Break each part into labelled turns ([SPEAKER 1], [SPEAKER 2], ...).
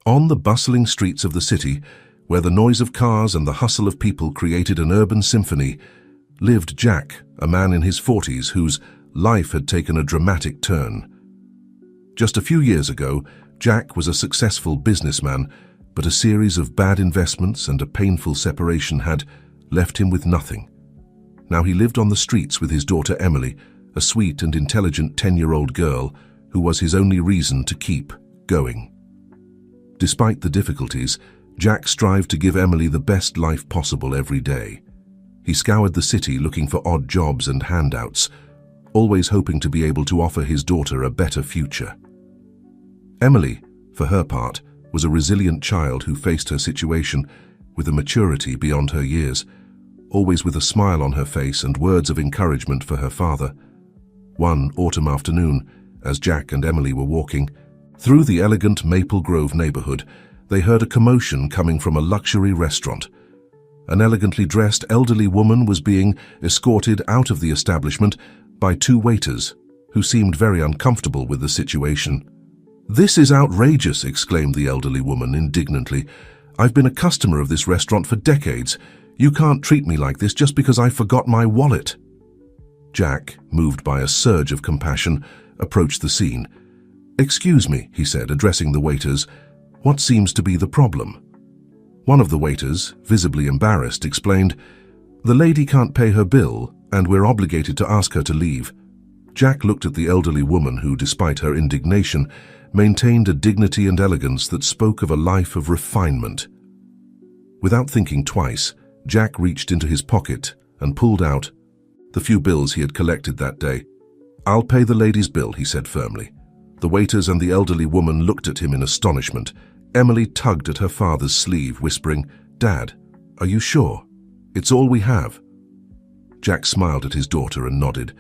[SPEAKER 1] On the bustling streets of the city, where the noise of cars and the hustle of people created an urban symphony, lived Jack, a man in his 40s whose life had taken a dramatic turn. Just a few years ago, Jack was a successful businessman, but a series of bad investments and a painful separation had left him with nothing. Now he lived on the streets with his daughter Emily, a sweet and intelligent 10-year-old girl who was his only reason to keep going. Despite the difficulties, Jack strived to give Emily the best life possible every day. He scoured the city looking for odd jobs and handouts, always hoping to be able to offer his daughter a better future. Emily, for her part, was a resilient child who faced her situation with a maturity beyond her years, always with a smile on her face and words of encouragement for her father. One autumn afternoon, as Jack and Emily were walking through the elegant Maple Grove neighborhood, they heard a commotion coming from a luxury restaurant. An elegantly dressed elderly woman was being escorted out of the establishment by two waiters, who seemed very uncomfortable with the situation. "This is outrageous," exclaimed the elderly woman indignantly. "I've been a customer of this restaurant for decades. You can't treat me like this just because I forgot my wallet." Jack, moved by a surge of compassion, approached the scene. "Excuse me," he said, addressing the waiters. "What seems to be the problem?" One of the waiters, visibly embarrassed, explained, "The lady can't pay her bill, and we're obligated to ask her to leave." Jack looked at the elderly woman who, despite her indignation, maintained a dignity and elegance that spoke of a life of refinement. Without thinking twice, Jack reached into his pocket and pulled out the few bills he had collected that day. "I'll pay the lady's bill," he said firmly. The waiters and the elderly woman looked at him in astonishment. Emily tugged at her father's sleeve, whispering, "Dad, are you sure? It's all we have." Jack smiled at his daughter and nodded.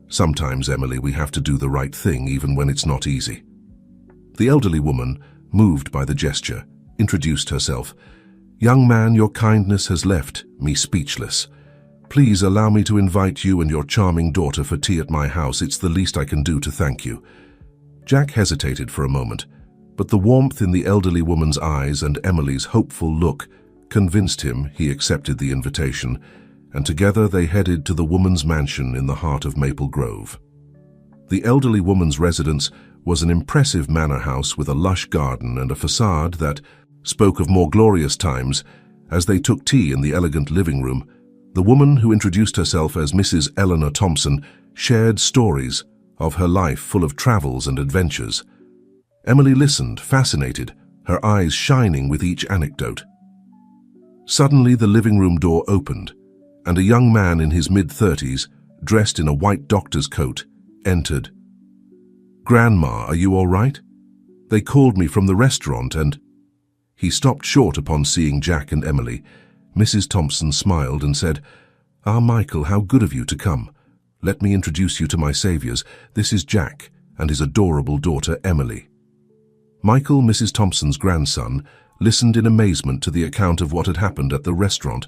[SPEAKER 1] "Sometimes, Emily, we have to do the right thing even when it's not easy." The elderly woman, moved by the gesture, introduced herself. "Young man, your kindness has left me speechless. Please allow me to invite you and your charming daughter for tea at my house. It's the least I can do to thank you." Jack hesitated for a moment, but the warmth in the elderly woman's eyes and Emily's hopeful look convinced him he accepted the invitation, and together they headed to the woman's mansion in the heart of Maple Grove. The elderly woman's residence was an impressive manor house with a lush garden and a facade that spoke of more glorious times. As they took tea in the elegant living room, the woman, who introduced herself as Mrs. Eleanor Thompson, shared stories of her life full of travels and adventures. Emily listened, fascinated, her eyes shining with each anecdote. Suddenly the living room door opened, and a young man in his mid-30s, dressed in a white doctor's coat, entered. "Grandma, are you all right? They called me from the restaurant and—" He stopped short upon seeing Jack and Emily. Mrs. Thompson smiled and said, "Ah, Michael, how good of you to come. Let me introduce you to my saviors. This is Jack and his adorable daughter, Emily." Michael, Mrs. Thompson's grandson, listened in amazement to the account of what had happened at the restaurant.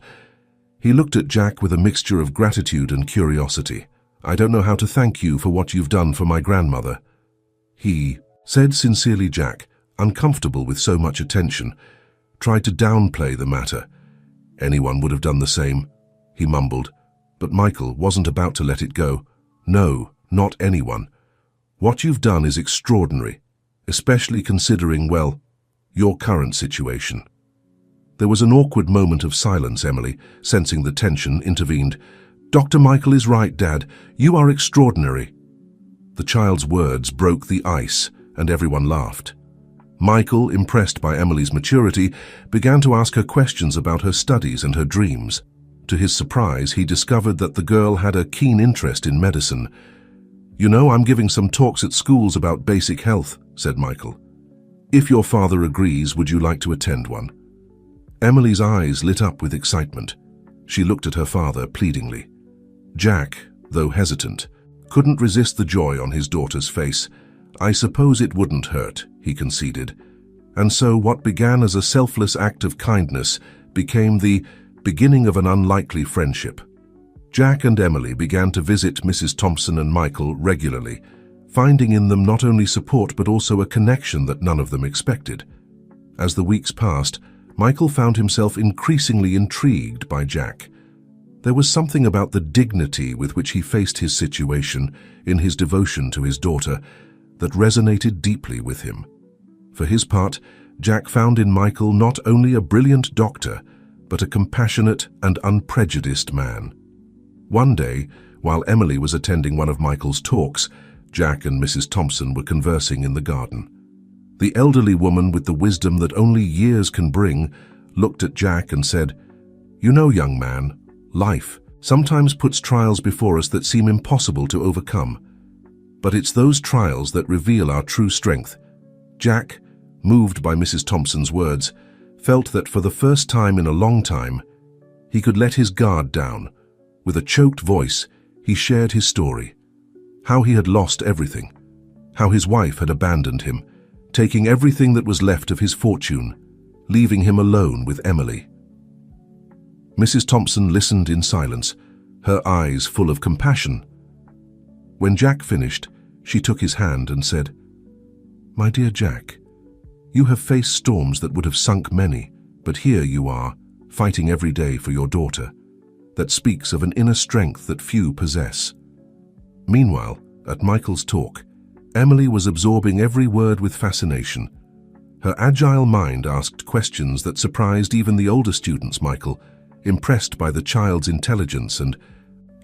[SPEAKER 1] He looked at Jack with a mixture of gratitude and curiosity. "I don't know how to thank you for what you've done for my grandmother," he said sincerely. Jack, uncomfortable with so much attention, tried to downplay the matter. "Anyone would have done the same," he mumbled, but Michael wasn't about to let it go. "No, not anyone. What you've done is extraordinary, especially considering, well, your current situation." There was an awkward moment of silence. Emily, sensing the tension, intervened. "Dr. Michael is right, Dad. You are extraordinary." The child's words broke the ice, and everyone laughed. Michael, impressed by Emily's maturity, began to ask her questions about her studies and her dreams. To his surprise, he discovered that the girl had a keen interest in medicine. "You know, I'm giving some talks at schools about basic health," said Michael. "If your father agrees, would you like to attend one?" Emily's eyes lit up with excitement. She looked at her father pleadingly. Jack, though hesitant, couldn't resist the joy on his daughter's face. "I suppose it wouldn't hurt," he conceded. And so what began as a selfless act of kindness became the beginning of an unlikely friendship. Jack and Emily began to visit Mrs. Thompson and Michael regularly, finding in them not only support but also a connection that none of them expected. As the weeks passed, Michael found himself increasingly intrigued by Jack. There was something about the dignity with which he faced his situation in his devotion to his daughter that resonated deeply with him. For his part, Jack found in Michael not only a brilliant doctor, but a compassionate and unprejudiced man. One day, while Emily was attending one of Michael's talks, Jack and Mrs. Thompson were conversing in the garden. The elderly woman, with the wisdom that only years can bring, looked at Jack and said, "You know, young man, life sometimes puts trials before us that seem impossible to overcome. But it's those trials that reveal our true strength." Jack, moved by Mrs. Thompson's words, felt that for the first time in a long time, he could let his guard down. With a choked voice, he shared his story. How he had lost everything. How his wife had abandoned him, taking everything that was left of his fortune, leaving him alone with Emily. Mrs. Thompson listened in silence, her eyes full of compassion. When Jack finished, she took his hand and said, "My dear Jack, you have faced storms that would have sunk many, but here you are, fighting every day for your daughter. That speaks of an inner strength that few possess." Meanwhile, at Michael's talk, Emily was absorbing every word with fascination. Her agile mind asked questions that surprised even the older students. Michael, impressed by the child's intelligence and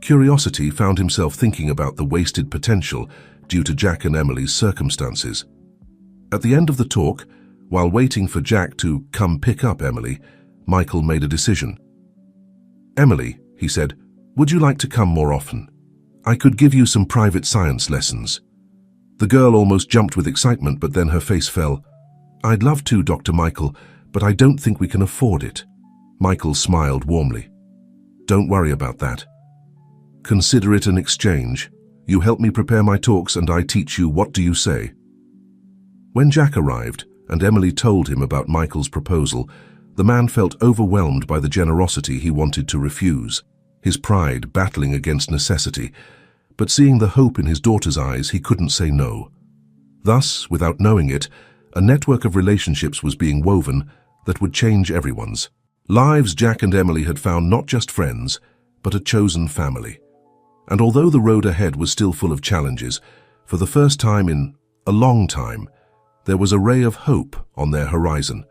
[SPEAKER 1] curiosity, found himself thinking about the wasted potential due to Jack and Emily's circumstances. At the end of the talk, while waiting for Jack to come pick up Emily, Michael made a decision. "Emily," he said, "would you like to come more often? I could give you some private science lessons." The girl almost jumped with excitement, but then her face fell. "I'd love to, Dr. Michael, but I don't think we can afford it." Michael smiled warmly. "Don't worry about that. Consider it an exchange. You help me prepare my talks and I teach you. What do you say?" When Jack arrived and Emily told him about Michael's proposal, the man felt overwhelmed by the generosity he wanted to refuse, his pride battling against necessity. But seeing the hope in his daughter's eyes, he couldn't say no. Thus, without knowing it, a network of relationships was being woven that would change everyone's lives. Jack and Emily had found not just friends, but a chosen family. And although the road ahead was still full of challenges, for the first time in a long time, there was a ray of hope on their horizon.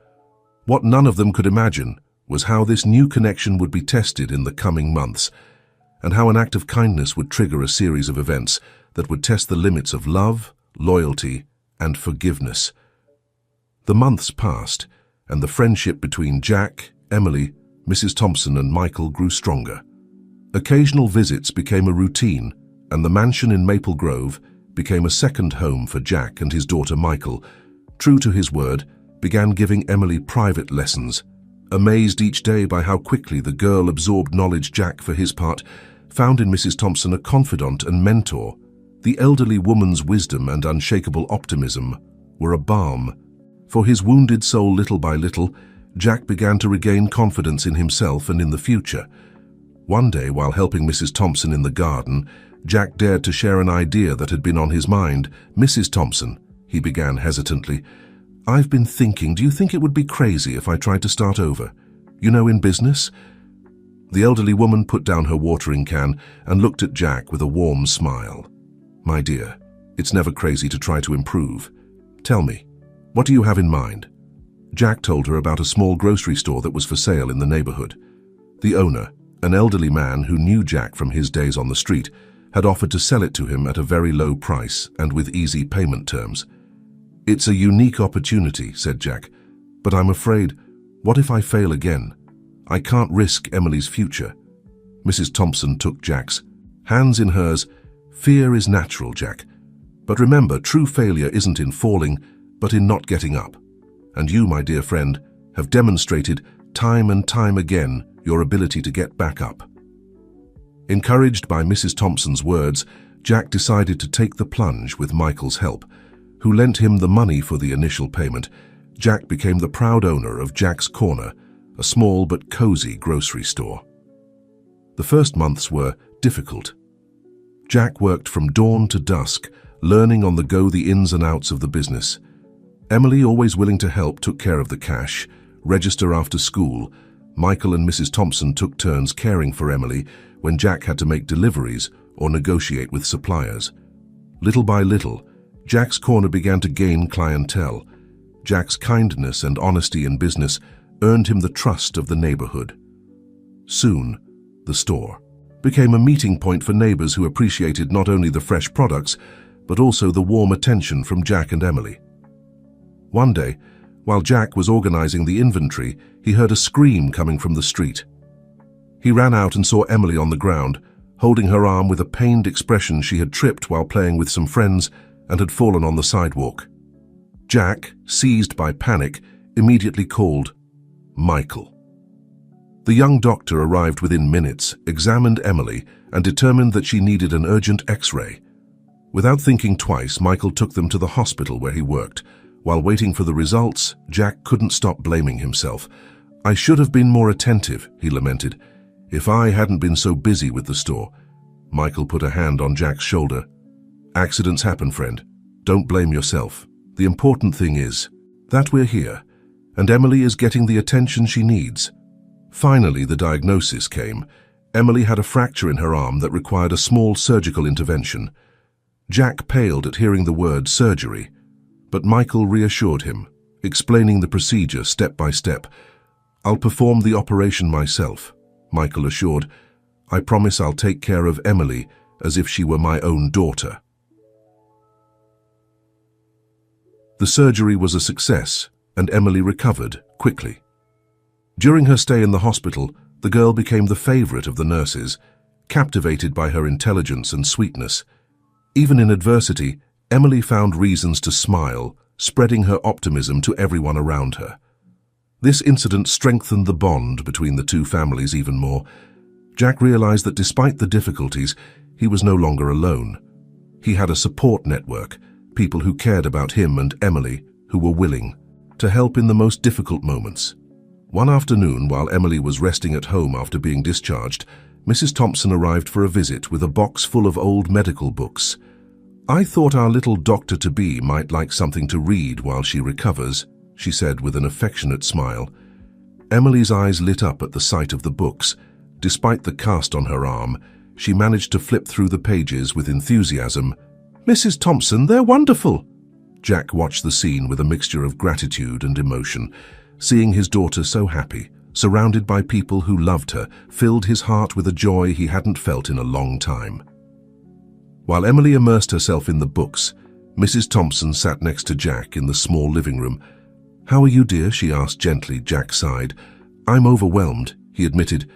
[SPEAKER 1] What none of them could imagine was how this new connection would be tested in the coming months, and how an act of kindness would trigger a series of events that would test the limits of love, loyalty, and forgiveness. The months passed, and the friendship between Jack, Emily, Mrs. Thompson, and Michael grew stronger. Occasional visits became a routine, and the mansion in Maple Grove became a second home for Jack, and his daughter Michael, true to his word, began giving Emily private lessons. Amazed each day by how quickly the girl absorbed knowledge, Jack, for his part, found in Mrs. Thompson a confidant and mentor. The elderly woman's wisdom and unshakable optimism were a balm for his wounded soul. Little by little, Jack began to regain confidence in himself and in the future. One day, while helping Mrs. Thompson in the garden, Jack dared to share an idea that had been on his mind. "Mrs. Thompson," he began hesitantly, "I've been thinking, do you think it would be crazy if I tried to start over? You know, in business?" The elderly woman put down her watering can and looked at Jack with a warm smile. "My dear, it's never crazy to try to improve. Tell me, what do you have in mind?" Jack told her about a small grocery store that was for sale in the neighborhood. The owner, an elderly man who knew Jack from his days on the street, had offered to sell it to him at a very low price and with easy payment terms. "It's a unique opportunity," said Jack, "but I'm afraid, what if I fail again? I can't risk Emily's future." Mrs. Thompson took Jack's hands in hers. "Fear is natural, Jack. But remember, true failure isn't in falling, but in not getting up. And you, my dear friend, have demonstrated time and time again your ability to get back up." Encouraged by Mrs. Thompson's words, Jack decided to take the plunge with Michael's help, who lent him the money for the initial payment. Jack became the proud owner of Jack's Corner, a small but cozy grocery store. The first months were difficult. Jack worked from dawn to dusk, learning on the go the ins and outs of the business. Emily, always willing to help, took care of the cash, register after school. Michael and Mrs. Thompson took turns caring for Emily when Jack had to make deliveries or negotiate with suppliers. Little by little, Jack's corner began to gain clientele. Jack's kindness and honesty in business earned him the trust of the neighborhood. Soon, the store became a meeting point for neighbors who appreciated not only the fresh products, but also the warm attention from Jack and Emily. One day, while Jack was organizing the inventory, he heard a scream coming from the street. He ran out and saw Emily on the ground, holding her arm with a pained expression. She had tripped while playing with some friends and had fallen on the sidewalk. Jack, seized by panic, immediately called Michael. The young doctor arrived within minutes, examined Emily, and determined that she needed an urgent X-ray. Without thinking twice, Michael took them to the hospital where he worked. While waiting for the results, Jack couldn't stop blaming himself. "I should have been more attentive," he lamented. "If I hadn't been so busy with the store." Michael put a hand on Jack's shoulder. "Accidents happen, friend. Don't blame yourself. The important thing is that we're here, and Emily is getting the attention she needs." Finally, the diagnosis came. Emily had a fracture in her arm that required a small surgical intervention. Jack paled at hearing the word surgery, but Michael reassured him, explaining the procedure step by step. "I'll perform the operation myself," Michael assured. "I promise I'll take care of Emily as if she were my own daughter." The surgery was a success, and Emily recovered quickly. During her stay in the hospital, the girl became the favorite of the nurses, captivated by her intelligence and sweetness. Even in adversity, Emily found reasons to smile, spreading her optimism to everyone around her. This incident strengthened the bond between the two families even more. Jack realized that despite the difficulties, he was no longer alone. He had a support network, people who cared about him and Emily, who were willing to help in the most difficult moments. One afternoon, while Emily was resting at home after being discharged, Mrs. Thompson arrived for a visit with a box full of old medical books. "I thought our little doctor-to-be might like something to read while she recovers," she said with an affectionate smile. Emily's eyes lit up at the sight of the books. Despite the cast on her arm, she managed to flip through the pages with enthusiasm. "Mrs. Thompson, they're wonderful!" Jack watched the scene with a mixture of gratitude and emotion. Seeing his daughter so happy, surrounded by people who loved her, filled his heart with a joy he hadn't felt in a long time. While Emily immersed herself in the books, Mrs. Thompson sat next to Jack in the small living room. "How are you, dear?" she asked gently. Jack sighed. "I'm overwhelmed," he admitted.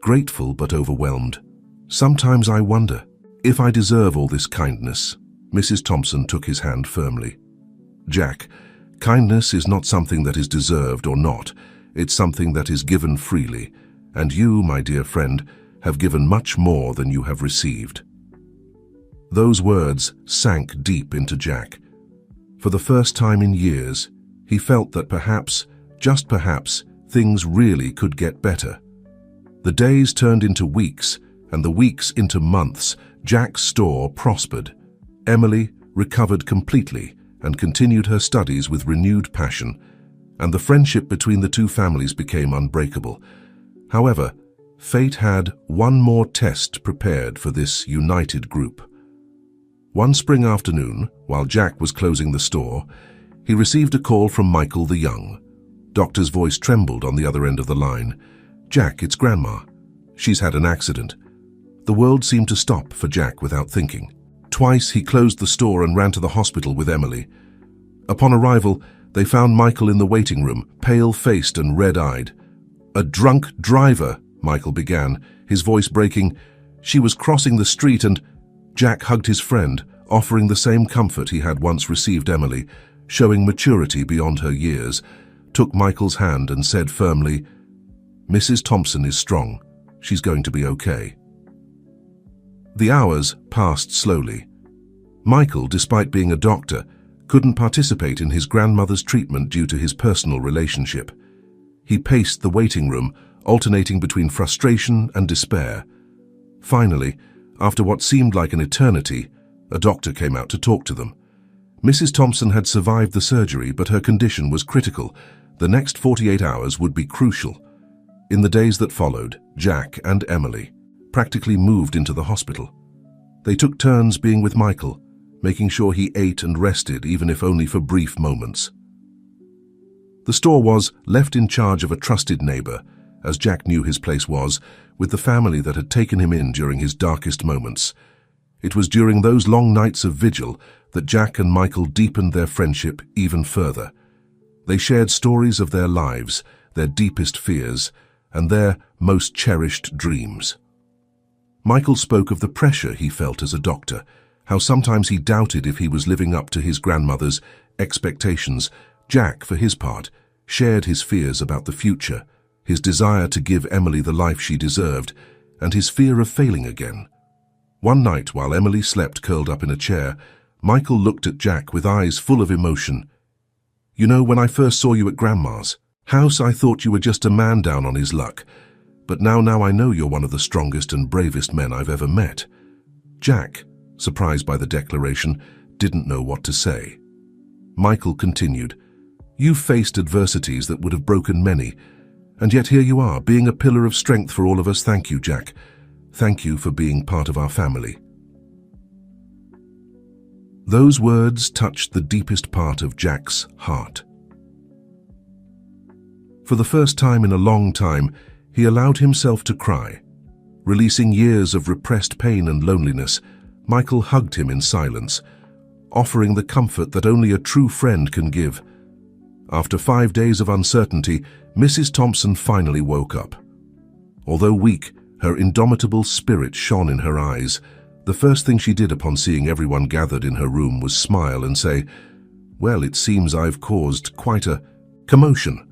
[SPEAKER 1] "Grateful but overwhelmed. Sometimes I wonder if I deserve all this kindness." Mrs. Thompson took his hand firmly. "Jack, kindness is not something that is deserved or not. It's something that is given freely. And you, my dear friend, have given much more than you have received." Those words sank deep into Jack. For the first time in years, he felt that perhaps, just perhaps, things really could get better. The days turned into weeks, and the weeks into months. Jack's store prospered. Emily recovered completely and continued her studies with renewed passion, and the friendship between the two families became unbreakable. However, fate had one more test prepared for this united group. One spring afternoon, while Jack was closing the store, he received a call from Michael the Young. Doctor's voice trembled on the other end of the line. "Jack, it's Grandma. She's had an accident." The world seemed to stop for Jack without thinking. Twice he closed the store and ran to the hospital with Emily. Upon arrival, they found Michael in the waiting room, pale-faced and red-eyed. "A drunk driver," Michael began, his voice breaking. "She was crossing the street and—" Jack hugged his friend, offering the same comfort he had once received Emily, showing maturity beyond her years, took Michael's hand and said firmly, "Mrs. Thompson is strong. She's going to be okay." The hours passed slowly. Michael, despite being a doctor, couldn't participate in his grandmother's treatment due to his personal relationship. He paced the waiting room, alternating between frustration and despair. Finally, after what seemed like an eternity, a doctor came out to talk to them. Mrs. Thompson had survived the surgery, but her condition was critical. The next 48 hours would be crucial. In the days that followed, Jack and Emily practically moved into the hospital. They took turns being with Michael, making sure he ate and rested, even if only for brief moments. The store was left in charge of a trusted neighbor, as Jack knew his place was, with the family that had taken him in during his darkest moments. It was during those long nights of vigil that Jack and Michael deepened their friendship even further. They shared stories of their lives, their deepest fears, and their most cherished dreams. Michael spoke of the pressure he felt as a doctor, how sometimes he doubted if he was living up to his grandmother's expectations. Jack, for his part, shared his fears about the future, his desire to give Emily the life she deserved, and his fear of failing again. One night, while Emily slept curled up in a chair, Michael looked at Jack with eyes full of emotion. "You know, when I first saw you at Grandma's house, I thought you were just a man down on his luck. But now I know you're one of the strongest and bravest men I've ever met." Jack, surprised by the declaration, didn't know what to say. Michael continued, "You've faced adversities that would have broken many, and yet here you are, being a pillar of strength for all of us. Thank you, Jack. Thank you for being part of our family." Those words touched the deepest part of Jack's heart. For the first time in a long time, he allowed himself to cry. Releasing years of repressed pain and loneliness, Michael hugged him in silence, offering the comfort that only a true friend can give. After 5 days of uncertainty, Mrs. Thompson finally woke up. Although weak, her indomitable spirit shone in her eyes. The first thing she did upon seeing everyone gathered in her room was smile and say, "Well, it seems I've caused quite a commotion."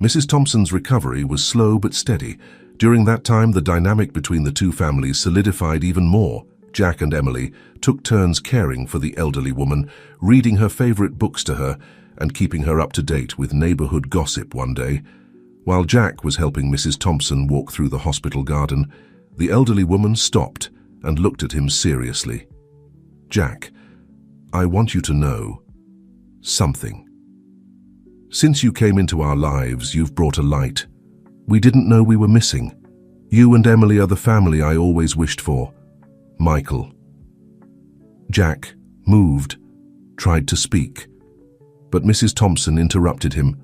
[SPEAKER 1] Mrs. Thompson's recovery was slow but steady. During that time, the dynamic between the two families solidified even more. Jack and Emily took turns caring for the elderly woman, reading her favorite books to her and keeping her up to date with neighborhood gossip. One day, while Jack was helping Mrs. Thompson walk through the hospital garden, the elderly woman stopped and looked at him seriously. "Jack, I want you to know something. Since you came into our lives, you've brought a light we didn't know we were missing. You and Emily are the family I always wished for. Michael." Jack, moved, tried to speak, but Mrs. Thompson interrupted him.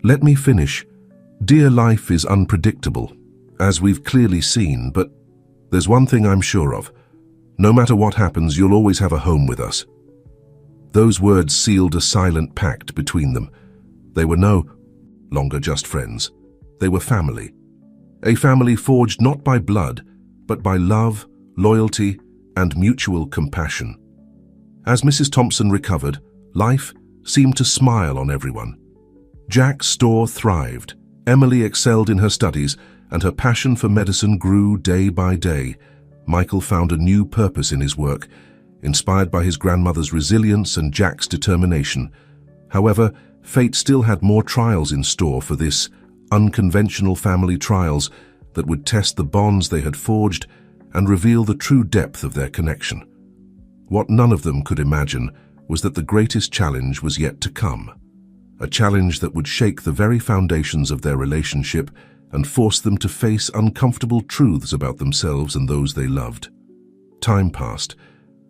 [SPEAKER 1] "Let me finish. Dear, life is unpredictable, as we've clearly seen, but there's one thing I'm sure of. No matter what happens, you'll always have a home with us." Those words sealed a silent pact between them. They were no longer just friends. They were family. A family forged not by blood, but by love, loyalty, and mutual compassion. As Mrs. Thompson recovered, life seemed to smile on everyone. Jack's store thrived, Emily excelled in her studies, and her passion for medicine grew day by day. Michael found a new purpose in his work, inspired by his grandmother's resilience and Jack's determination. However, fate still had more trials in store for this unconventional family, trials that would test the bonds they had forged and reveal the true depth of their connection. What none of them could imagine was that the greatest challenge was yet to come, a challenge that would shake the very foundations of their relationship and force them to face uncomfortable truths about themselves and those they loved. Time passed,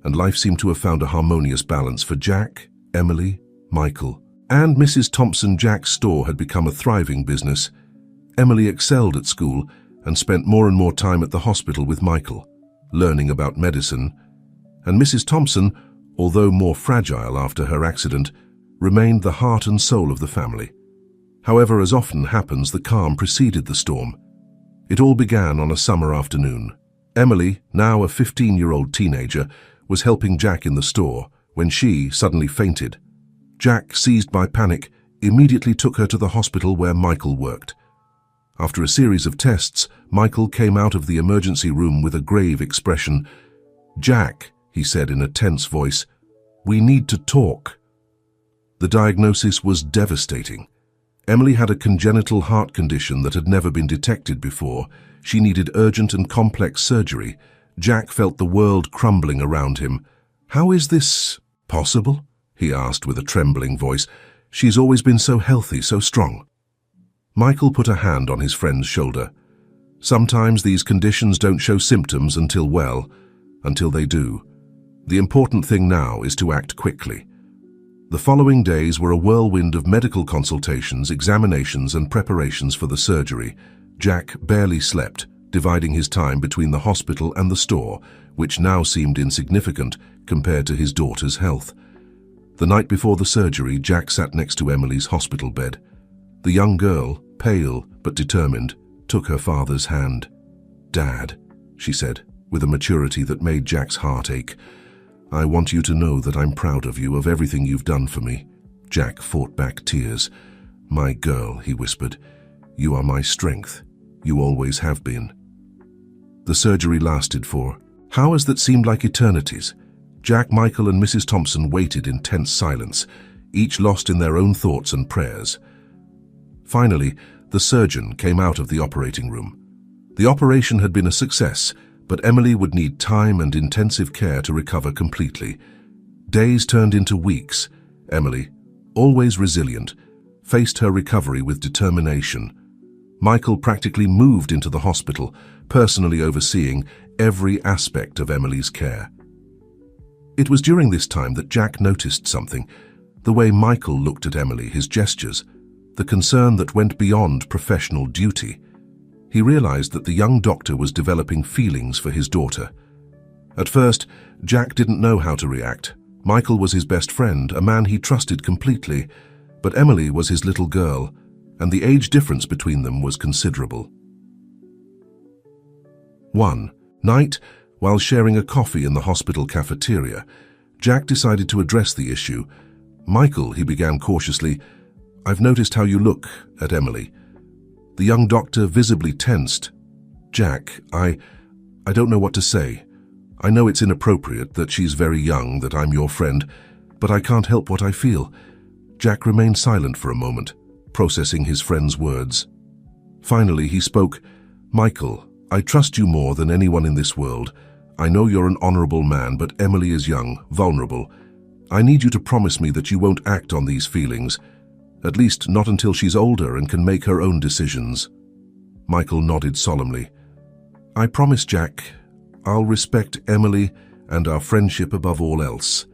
[SPEAKER 1] and life seemed to have found a harmonious balance for Jack, Emily, Michael, and Mrs. Thompson. Jack's store had become a thriving business. Emily excelled at school and spent more and more time at the hospital with Michael, learning about medicine, and Mrs. Thompson, although more fragile after her accident, remained the heart and soul of the family. However, as often happens, the calm preceded the storm. It all began on a summer afternoon. Emily, now a 15-year-old teenager, was helping Jack in the store when she suddenly fainted. Jack, seized by panic, immediately took her to the hospital where Michael worked. After a series of tests, Michael came out of the emergency room with a grave expression. "Jack," he said in a tense voice, "we need to talk." The diagnosis was devastating. Emily had a congenital heart condition that had never been detected before. She needed urgent and complex surgery. Jack felt the world crumbling around him. "How is this possible?" he asked with a trembling voice. "She's always been so healthy, so strong." Michael put a hand on his friend's shoulder. "Sometimes these conditions don't show symptoms until they do. The important thing now is to act quickly." The following days were a whirlwind of medical consultations, examinations, and preparations for the surgery. Jack barely slept, dividing his time between the hospital and the store, which now seemed insignificant compared to his daughter's health. The night before the surgery, Jack sat next to Emily's hospital bed. The young girl, pale but determined, took her father's hand. "Dad," she said, with a maturity that made Jack's heart ache, "I want you to know that I'm proud of you, of everything you've done for me." Jack fought back tears. "My girl," he whispered, "you are my strength. You always have been." The surgery lasted for hours that seemed like eternities. Jack, Michael, and Mrs. Thompson waited in tense silence, each lost in their own thoughts and prayers. Finally, the surgeon came out of the operating room. The operation had been a success, but Emily would need time and intensive care to recover completely. Days turned into weeks. Emily, always resilient, faced her recovery with determination. Michael practically moved into the hospital, personally overseeing every aspect of Emily's care. It was during this time that Jack noticed something: the way Michael looked at Emily, his gestures, the concern that went beyond professional duty. He realized that the young doctor was developing feelings for his daughter. At first, Jack didn't know how to react. Michael was his best friend, a man he trusted completely, but Emily was his little girl, and the age difference between them was considerable. One night, while sharing a coffee in the hospital cafeteria, Jack decided to address the issue. "Michael," he began cautiously, "I've noticed how you look at Emily." The young doctor visibly tensed. "Jack, I don't know what to say. I know it's inappropriate, that she's very young, that I'm your friend, but I can't help what I feel." Jack remained silent for a moment, processing his friend's words. Finally, he spoke. "Michael, I trust you more than anyone in this world. I know you're an honorable man, but Emily is young, vulnerable. I need you to promise me that you won't act on these feelings, at least not until she's older and can make her own decisions." Michael nodded solemnly. "I promise, Jack. I'll respect Emily and our friendship above all else."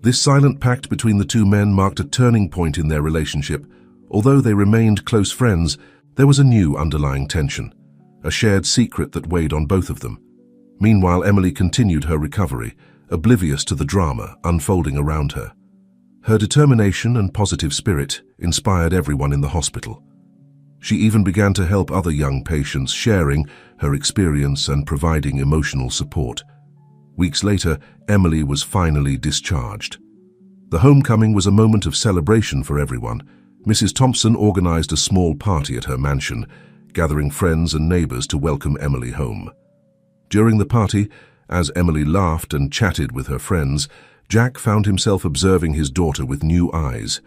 [SPEAKER 1] This silent pact between the two men marked a turning point in their relationship. Although they remained close friends, there was a new underlying tension, a shared secret that weighed on both of them. Meanwhile, Emily continued her recovery, oblivious to the drama unfolding around her. Her determination and positive spirit inspired everyone in the hospital. She even began to help other young patients, sharing her experience and providing emotional support. Weeks later, Emily was finally discharged. The homecoming was a moment of celebration for everyone. Mrs. Thompson organized a small party at her mansion, gathering friends and neighbors to welcome Emily home. During the party, as Emily laughed and chatted with her friends, Jack found himself observing his daughter with new eyes.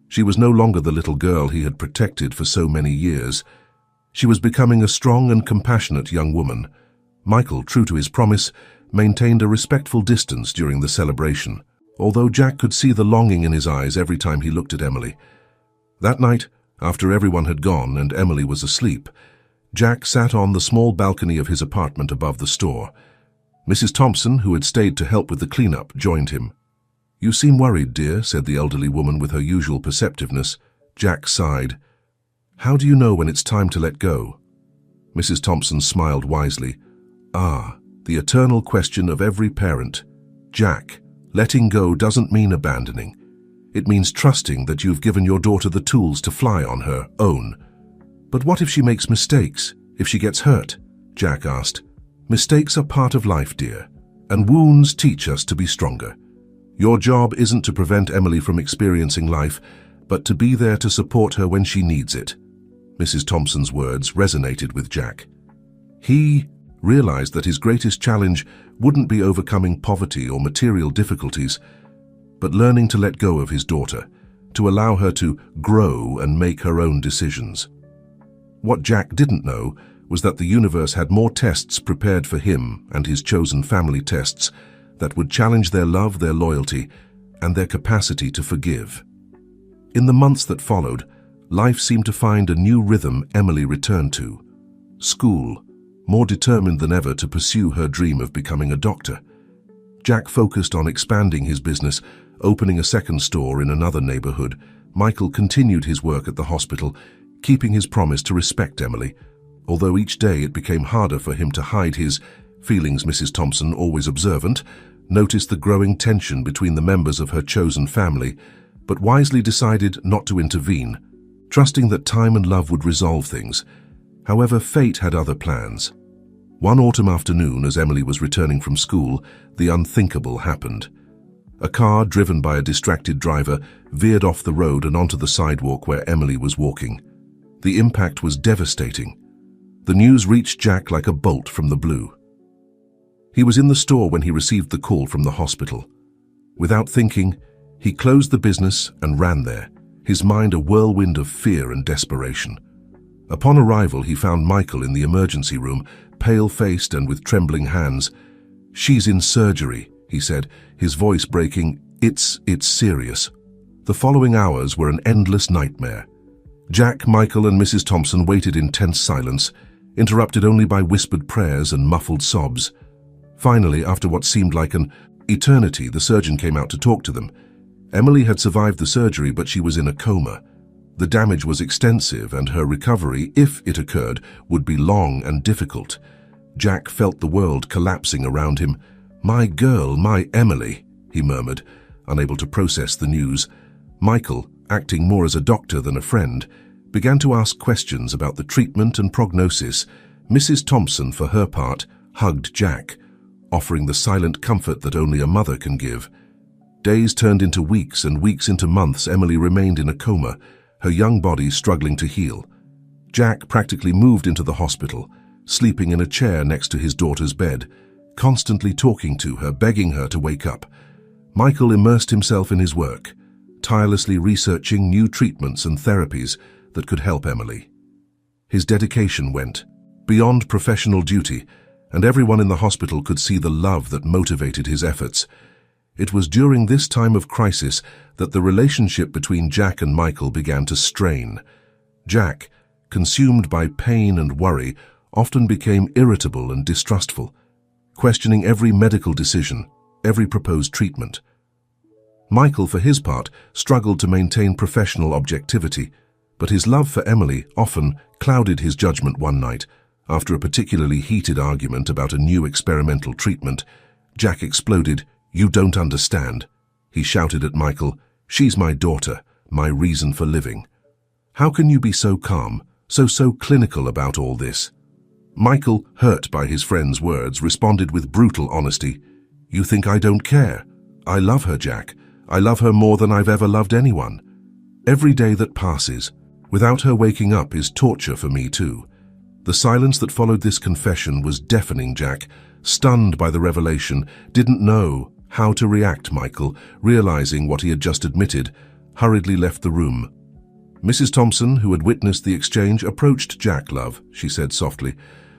[SPEAKER 1] She was no longer the little girl he had protected for so many years. She was becoming a strong and compassionate young woman. Michael, true to his promise, maintained a respectful distance during the celebration, although Jack could see the longing in his eyes every time he looked at Emily. That night, after everyone had gone and Emily was asleep, Jack sat on the small balcony of his apartment above the store. Mrs. Thompson, who had stayed to help with the cleanup, joined him. "You seem worried, dear," said the elderly woman with her usual perceptiveness. Jack sighed. "How do you know when it's time to let go?" Mrs. Thompson smiled wisely. "Ah, the eternal question of every parent. Jack, letting go doesn't mean abandoning. It means trusting that you've given your daughter the tools to fly on her own." "But what if she makes mistakes? If she gets hurt?" Jack asked. "Mistakes are part of life, dear, and wounds teach us to be stronger. Your job isn't to prevent Emily from experiencing life, but to be there to support her when she needs it." Mrs. Thompson's words resonated with Jack. He realized that his greatest challenge wouldn't be overcoming poverty or material difficulties, but learning to let go of his daughter, to allow her to grow and make her own decisions. What Jack didn't know was that the universe had more tests prepared for him and his chosen family, tests that would challenge their love, their loyalty, and their capacity to forgive. In the months that followed, life seemed to find a new rhythm Emily returned to. School, more determined than ever to pursue her dream of becoming a doctor. Jack focused on expanding his business, opening a second store in another neighborhood. Michael continued his work at the hospital, keeping his promise to respect Emily, although each day it became harder for him to hide his feelings. Mrs. Thompson, always observant, noticed the growing tension between the members of her chosen family, but wisely decided not to intervene, trusting that time and love would resolve things. However, fate had other plans. One autumn afternoon, as Emily was returning from school, the unthinkable happened. A car, driven by a distracted driver, veered off the road and onto the sidewalk where Emily was walking. The impact was devastating. The news reached Jack like a bolt from the blue. He was in the store when he received the call from the hospital. Without thinking, he closed the business and ran there, his mind a whirlwind of fear and desperation. Upon arrival, he found Michael in the emergency room, pale-faced and with trembling hands. "She's in surgery," he said, his voice breaking. It's serious." The following hours were an endless nightmare. Jack, Michael, and Mrs. Thompson waited in tense silence, interrupted only by whispered prayers and muffled sobs. Finally, after what seemed like an eternity, the surgeon came out to talk to them. Emily had survived the surgery, but she was in a coma. The damage was extensive, and her recovery, if it occurred, would be long and difficult. Jack felt the world collapsing around him. "My girl, my Emily," he murmured, unable to process the news. Michael, acting more as a doctor than a friend, began to ask questions about the treatment and prognosis. Mrs. Thompson, for her part, hugged Jack, offering the silent comfort that only a mother can give. Days turned into weeks and weeks into months. Emily remained in a coma, her young body struggling to heal. Jack practically moved into the hospital, sleeping in a chair next to his daughter's bed, constantly talking to her, begging her to wake up. Michael immersed himself in his work, tirelessly researching new treatments and therapies that could help Emily. His dedication went beyond professional duty, and everyone in the hospital could see the love that motivated his efforts. It was during this time of crisis that the relationship between Jack and Michael began to strain. Jack, consumed by pain and worry, often became irritable and distrustful, questioning every medical decision, every proposed treatment. Michael, for his part, struggled to maintain professional objectivity, but his love for Emily often clouded his judgment. One night, after a particularly heated argument about a new experimental treatment, Jack exploded. "You don't understand," he shouted at Michael. "She's my daughter, my reason for living. How can you be so calm, so clinical about all this?" Michael, hurt by his friend's words, responded with brutal honesty. "You think I don't care? I love her, Jack. I love her more than I've ever loved anyone. Every day that passes without her waking up is torture for me too." The silence that followed this confession was deafening. Jack, stunned by the revelation, didn't know how to react. Michael, realizing what he had just admitted, hurriedly left the room. Mrs. Thompson, who had witnessed the exchange, approached Jack. "Love," she said softly,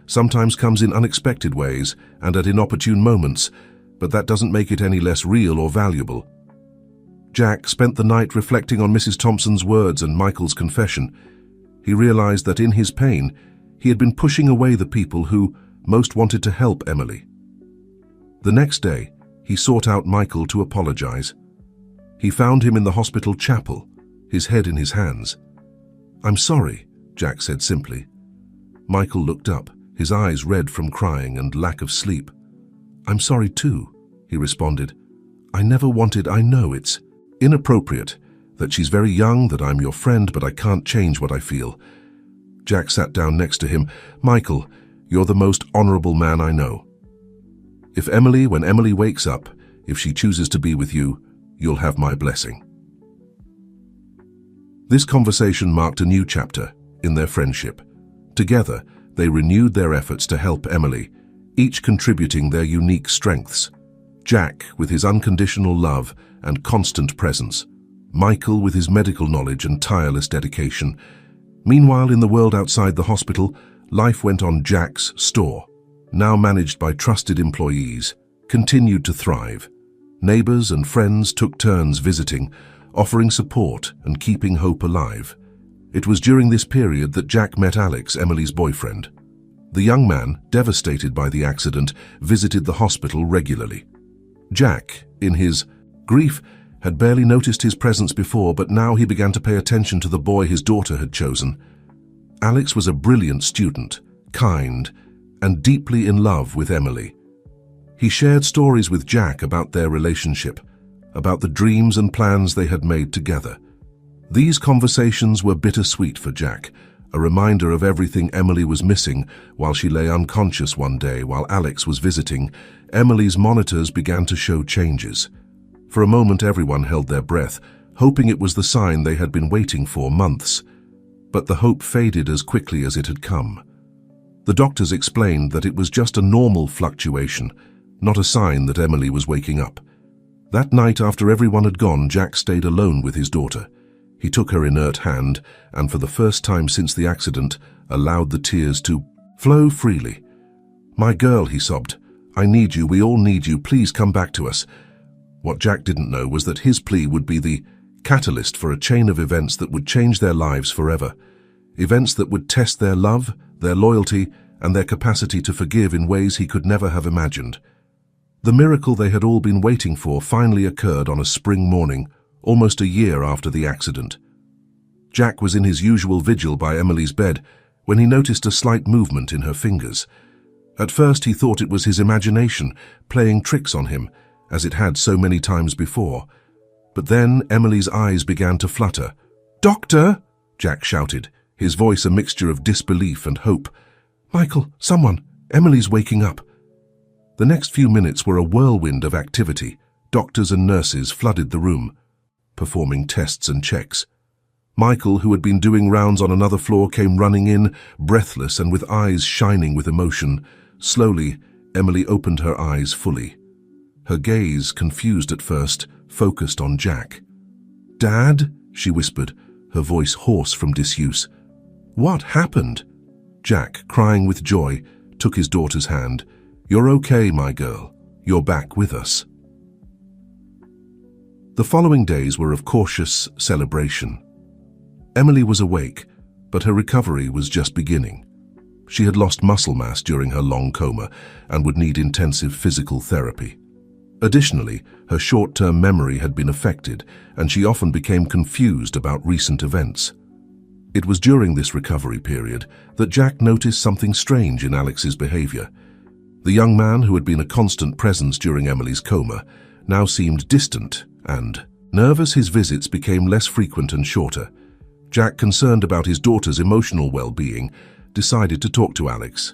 [SPEAKER 1] "sometimes comes in unexpected ways and at inopportune moments, but that doesn't make it any less real or valuable." Jack spent the night reflecting on Mrs. Thompson's words and Michael's confession. He realized that in his pain, he had been pushing away the people who most wanted to help Emily. The next day, he sought out Michael to apologize. He found him in the hospital chapel, his head in his hands. "I'm sorry," Jack said simply. Michael looked up, his eyes red from crying and lack of sleep. "I'm sorry too," he responded. "I never wanted. I know it's inappropriate, that she's very young, that I'm your friend, but I can't change what I feel." Jack sat down next to him. "Michael, you're the most honorable man I know. When Emily wakes up, if she chooses to be with you, you'll have my blessing." This conversation marked a new chapter in their friendship. Together, they renewed their efforts to help Emily, each contributing their unique strengths. Jack with his unconditional love and constant presence, Michael with his medical knowledge and tireless dedication. Meanwhile, in the world outside the hospital, life went on. Jack's store, now managed by trusted employees, continued to thrive. Neighbors and friends took turns visiting, offering support and keeping hope alive. It was during this period that Jack met Alex, Emily's boyfriend. The young man, devastated by the accident, visited the hospital regularly. Jack, in his grief, had barely noticed his presence before, but now he began to pay attention to the boy his daughter had chosen. Alex was a brilliant student, kind, and deeply in love with Emily. He shared stories with Jack about their relationship, about the dreams and plans they had made together. These conversations were bittersweet for Jack, a reminder of everything Emily was missing while she lay unconscious one day while Alex was visiting. Emily's monitors began to show changes. For a moment, everyone held their breath, hoping it was the sign they had been waiting for months. But the hope faded as quickly as it had come. The doctors explained that it was just a normal fluctuation, not a sign that Emily was waking up. That night, after everyone had gone, Jack stayed alone with his daughter. He took her inert hand and, for the first time since the accident, allowed the tears to flow freely. "My girl," he sobbed, "I need you, we all need you, please come back to us." What Jack didn't know was that his plea would be the catalyst for a chain of events that would change their lives forever. Events that would test their love, their loyalty, and their capacity to forgive in ways he could never have imagined. The miracle they had all been waiting for finally occurred on a spring morning, almost a year after the accident. Jack was in his usual vigil by Emily's bed when he noticed a slight movement in her fingers. At first he thought it was his imagination playing tricks on him, as it had so many times before. But then Emily's eyes began to flutter. "Doctor!" Jack shouted, his voice a mixture of disbelief and hope. "Michael, someone! Emily's waking up!" The next few minutes were a whirlwind of activity. Doctors and nurses flooded the room, performing tests and checks. Michael, who had been doing rounds on another floor, came running in, breathless and with eyes shining with emotion. Slowly, Emily opened her eyes fully. Her gaze, confused at first, focused on Jack. "Dad?" she whispered, her voice hoarse from disuse. "What happened?" Jack, crying with joy, took his daughter's hand. "You're okay, my girl. You're back with us." The following days were of cautious celebration. Emily was awake, but her recovery was just beginning. She had lost muscle mass during her long coma and would need intensive physical therapy. Additionally, her short-term memory had been affected, and she often became confused about recent events. It was during this recovery period that Jack noticed something strange in Alex's behavior. The young man, who had been a constant presence during Emily's coma, now seemed distant and nervous. His visits became less frequent and shorter. Jack, concerned about his daughter's emotional well-being, decided to talk to Alex.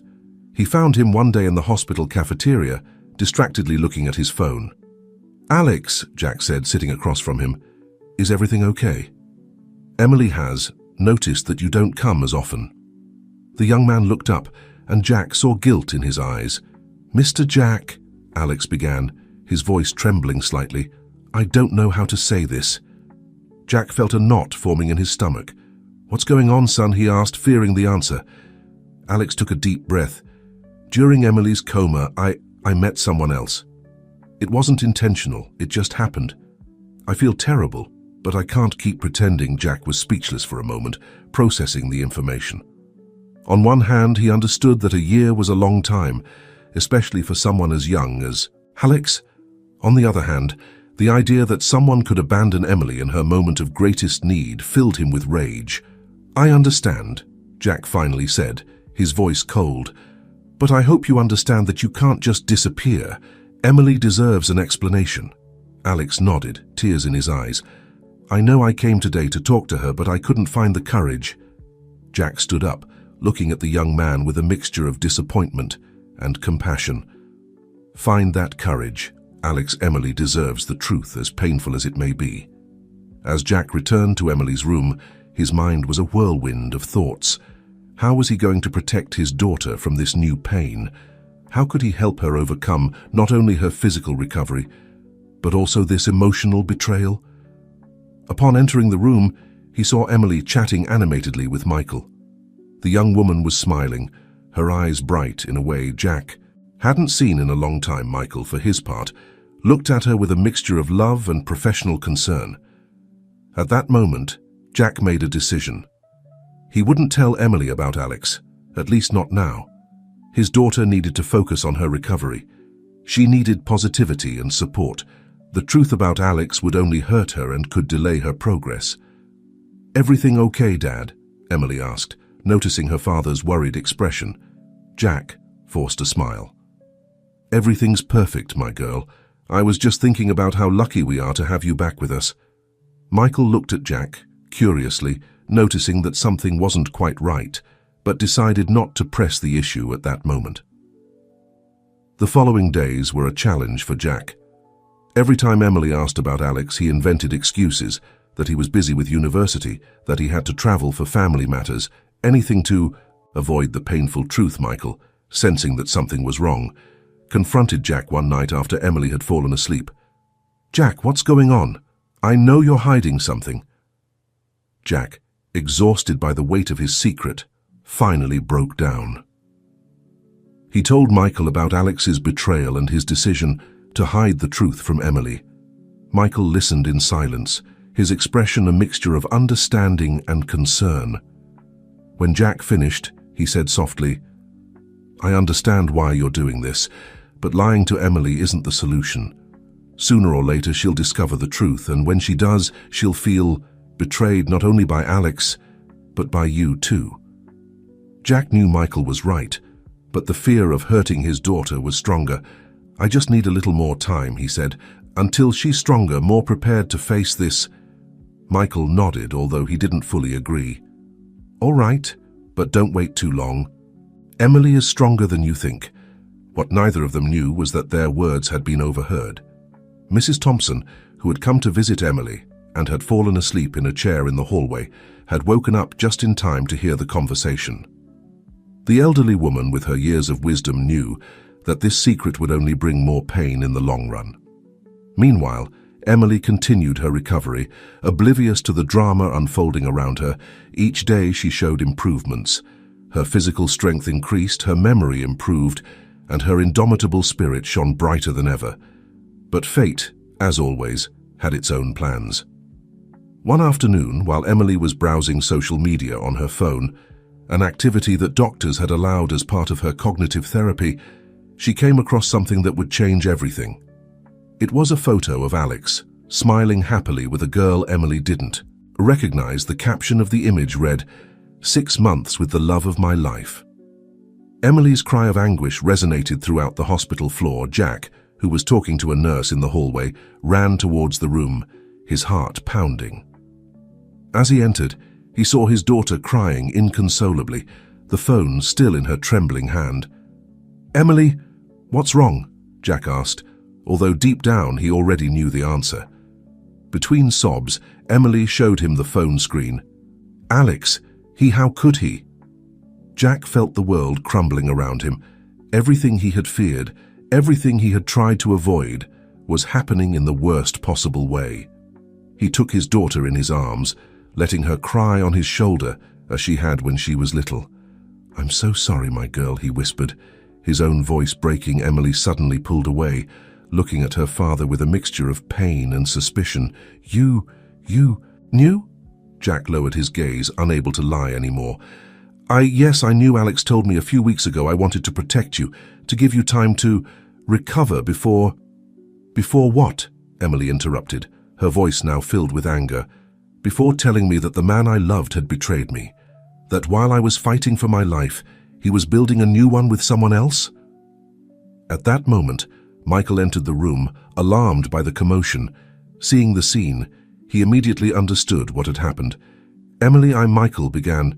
[SPEAKER 1] He found him one day in the hospital cafeteria, distractedly looking at his phone. "Alex," Jack said, sitting across from him, "is everything okay? Emily has noticed that you don't come as often." The young man looked up, and Jack saw guilt in his eyes. "Mr. Jack," Alex began, his voice trembling slightly, "I don't know how to say this." Jack felt a knot forming in his stomach. "What's going on, son?" he asked, fearing the answer. Alex took a deep breath. "During Emily's coma, I met someone else. It wasn't intentional, it just happened. I feel terrible, but I can't keep pretending." Jack was speechless for a moment, processing the information. On one hand, he understood that a year was a long time, especially for someone as young as Alex. On the other hand, the idea that someone could abandon Emily in her moment of greatest need filled him with rage. "I understand," Jack finally said, his voice cold. "But I hope you understand that you can't just disappear. Emily deserves an explanation." Alex nodded, tears in his eyes. "I know I came today to talk to her, but I couldn't find the courage." Jack stood up, looking at the young man with a mixture of disappointment and compassion. "Find that courage. Alex, Emily deserves the truth, as painful as it may be." As Jack returned to Emily's room, his mind was a whirlwind of thoughts. How was he going to protect his daughter from this new pain? How could he help her overcome not only her physical recovery, but also this emotional betrayal? Upon entering the room, he saw Emily chatting animatedly with Michael. The young woman was smiling, her eyes bright in a way Jack hadn't seen in a long time. Michael, for his part, looked at her with a mixture of love and professional concern. At that moment, Jack made a decision. He wouldn't tell Emily about Alex, at least not now. His daughter needed to focus on her recovery. She needed positivity and support. The truth about Alex would only hurt her and could delay her progress. "Everything okay, Dad?" Emily asked, noticing her father's worried expression. Jack forced a smile. "Everything's perfect, my girl. I was just thinking about how lucky we are to have you back with us." Michael looked at Jack, curiously, noticing that something wasn't quite right, but decided not to press the issue at that moment. The following days were a challenge for Jack. Every time Emily asked about Alex, he invented excuses, that he was busy with university, that he had to travel for family matters, anything to avoid the painful truth. Michael, sensing that something was wrong, confronted Jack one night after Emily had fallen asleep. "Jack, what's going on? I know you're hiding something." Jack, exhausted by the weight of his secret, finally broke down. He told Michael about Alex's betrayal and his decision to hide the truth from Emily. Michael listened in silence, his expression a mixture of understanding and concern. When Jack finished, he said softly, "I understand why you're doing this, but lying to Emily isn't the solution. Sooner or later she'll discover the truth, and when she does, she'll feel betrayed not only by Alex, but by you too." Jack knew Michael was right, but the fear of hurting his daughter was stronger. "I just need a little more time," he said, "until she's stronger, more prepared to face this." Michael nodded, although he didn't fully agree. "All right, but don't wait too long. Emily is stronger than you think." What neither of them knew was that their words had been overheard. Mrs. Thompson, who had come to visit Emily and had fallen asleep in a chair in the hallway, had woken up just in time to hear the conversation. The elderly woman, with her years of wisdom, knew that this secret would only bring more pain in the long run. Meanwhile, Emily continued her recovery, oblivious to the drama unfolding around her. Each day she showed improvements. Her physical strength increased, her memory improved, and her indomitable spirit shone brighter than ever. But fate, as always, had its own plans. One afternoon, while Emily was browsing social media on her phone, an activity that doctors had allowed as part of her cognitive therapy, she came across something that would change everything. It was a photo of Alex, smiling happily with a girl Emily didn't recognize. The caption of the image read, "6 months with the love of my life." Emily's cry of anguish resonated throughout the hospital floor. Jack, who was talking to a nurse in the hallway, ran towards the room, his heart pounding. As he entered, he saw his daughter crying inconsolably, the phone still in her trembling hand. "Emily, what's wrong?" Jack asked, although deep down he already knew the answer. Between sobs, Emily showed him the phone screen. "Alex, how could he?" Jack felt the world crumbling around him. Everything he had feared, everything he had tried to avoid, was happening in the worst possible way. He took his daughter in his arms, letting her cry on his shoulder as she had when she was little. "I'm so sorry, my girl," he whispered, his own voice breaking. Emily suddenly pulled away, looking at her father with a mixture of pain and suspicion. You knew?" Jack lowered his gaze, unable to lie anymore. Yes, I knew. Alex told me a few weeks ago. I wanted to protect you, to give you time to recover before..." "Before what?" Emily interrupted, her voice now filled with anger. "Before telling me that the man I loved had betrayed me, that while I was fighting for my life, he was building a new one with someone else?" At that moment, Michael entered the room, alarmed by the commotion. Seeing the scene, he immediately understood what had happened. "Emily, I'm Michael," began.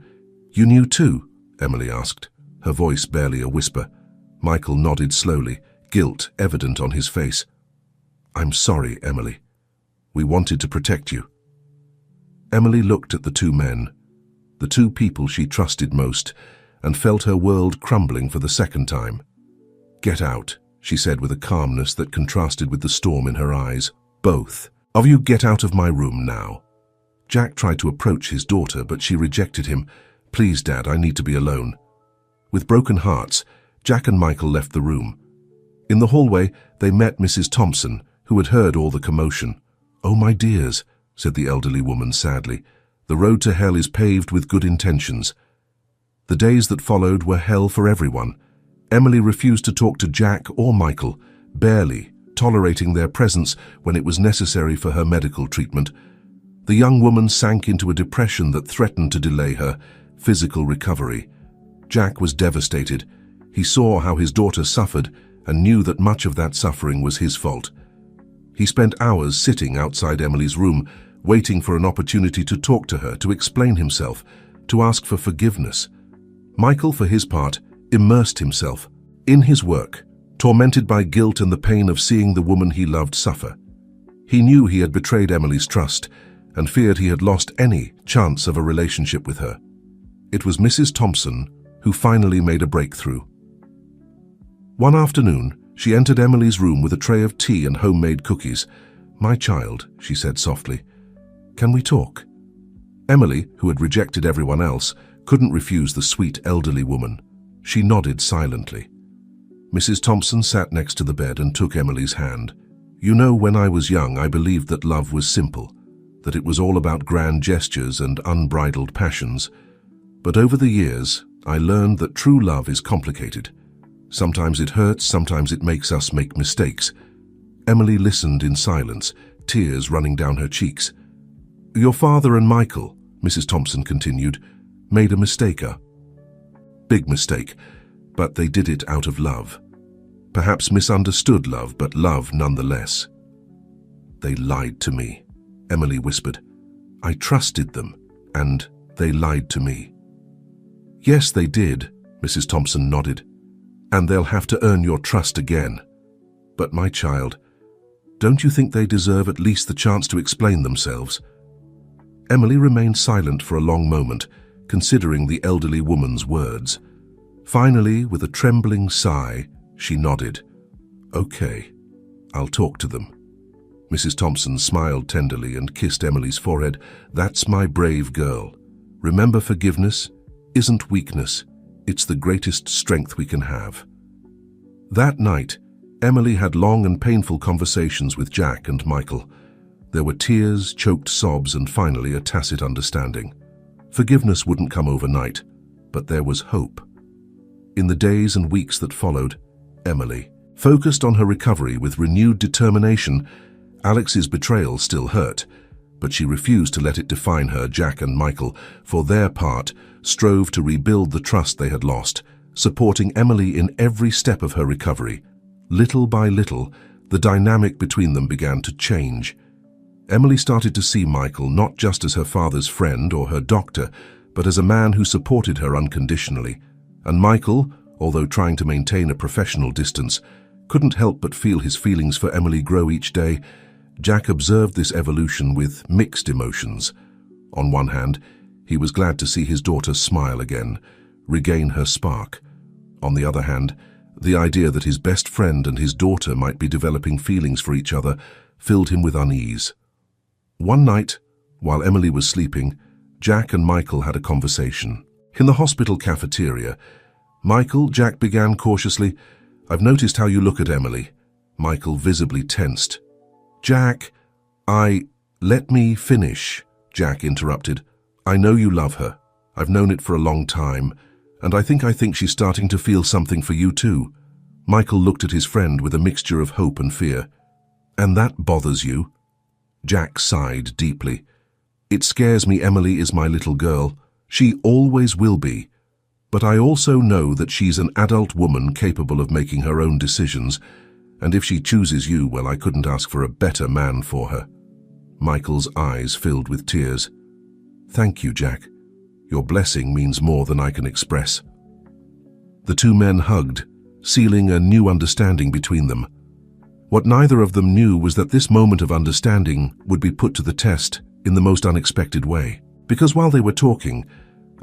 [SPEAKER 1] "You knew too?" Emily asked, her voice barely a whisper. Michael nodded slowly, guilt evident on his face. "I'm sorry, Emily. We wanted to protect you." Emily looked at the two men, the two people she trusted most, and felt her world crumbling for the second time. "Get out," she said with a calmness that contrasted with the storm in her eyes. "Both of you get out of my room now." Jack tried to approach his daughter, but she rejected him. "Please, Dad, I need to be alone." With broken hearts, Jack and Michael left the room. In the hallway, they met Mrs. Thompson, who had heard all the commotion. "Oh, my dears," said the elderly woman sadly, "the road to hell is paved with good intentions." The days that followed were hell for everyone. Emily refused to talk to Jack or Michael, barely tolerating their presence when it was necessary for her medical treatment. The young woman sank into a depression that threatened to delay her physical recovery. Jack was devastated. He saw how his daughter suffered and knew that much of that suffering was his fault. He spent hours sitting outside Emily's room, waiting for an opportunity to talk to her, to explain himself, to ask for forgiveness. Michael, for his part, immersed himself in his work, tormented by guilt and the pain of seeing the woman he loved suffer. He knew he had betrayed Emily's trust and feared he had lost any chance of a relationship with her. It was Mrs. Thompson who finally made a breakthrough. One afternoon, she entered Emily's room with a tray of tea and homemade cookies. "My child," she said softly, "can we talk?" Emily, who had rejected everyone else, couldn't refuse the sweet elderly woman. She nodded silently. Mrs. Thompson sat next to the bed and took Emily's hand. "You know, when I was young, I believed that love was simple, that it was all about grand gestures and unbridled passions. But over the years, I learned that true love is complicated. Sometimes it hurts, sometimes it makes us make mistakes." Emily listened in silence, tears running down her cheeks. "Your father and Michael," Mrs. Thompson continued, "made a mistake. Big mistake, but they did it out of love. Perhaps misunderstood love, but love nonetheless." "They lied to me," Emily whispered. "I trusted them, and they lied to me." "Yes, they did," Mrs. Thompson nodded. "And they'll have to earn your trust again. But my child, don't you think they deserve at least the chance to explain themselves?" Emily remained silent for a long moment, considering the elderly woman's words. Finally, with a trembling sigh, she nodded. "Okay, I'll talk to them." Mrs. Thompson smiled tenderly and kissed Emily's forehead. "That's my brave girl. Remember, forgiveness isn't weakness. It's the greatest strength we can have." That night, Emily had long and painful conversations with Jack and Michael. There were tears, choked sobs, and finally a tacit understanding. Forgiveness wouldn't come overnight, but there was hope. In the days and weeks that followed, Emily focused on her recovery with renewed determination. Alex's betrayal still hurt, but she refused to let it define her. Jack and Michael, for their part, strove to rebuild the trust they had lost, supporting Emily in every step of her recovery. Little by little, the dynamic between them began to change. Emily started to see Michael not just as her father's friend or her doctor, but as a man who supported her unconditionally. And Michael, although trying to maintain a professional distance, couldn't help but feel his feelings for Emily grow each day. Jack observed this evolution with mixed emotions. On one hand, he was glad to see his daughter smile again, regain her spark. On the other hand, the idea that his best friend and his daughter might be developing feelings for each other filled him with unease. One night, while Emily was sleeping, Jack and Michael had a conversation. In the hospital cafeteria, Jack began cautiously, "I've noticed how you look at Emily." Michael visibly tensed. "Jack, let me finish," Jack interrupted. "I know you love her. I've known it for a long time, and I think she's starting to feel something for you too." Michael looked at his friend with a mixture of hope and fear. "And that bothers you?" Jack sighed deeply. "It scares me. Emily is my little girl. She always will be. But I also know that she's an adult woman capable of making her own decisions, and if she chooses you, well, I couldn't ask for a better man for her." Michael's eyes filled with tears. "Thank you, Jack. Your blessing means more than I can express." The two men hugged, sealing a new understanding between them. What neither of them knew was that this moment of understanding would be put to the test in the most unexpected way. Because while they were talking,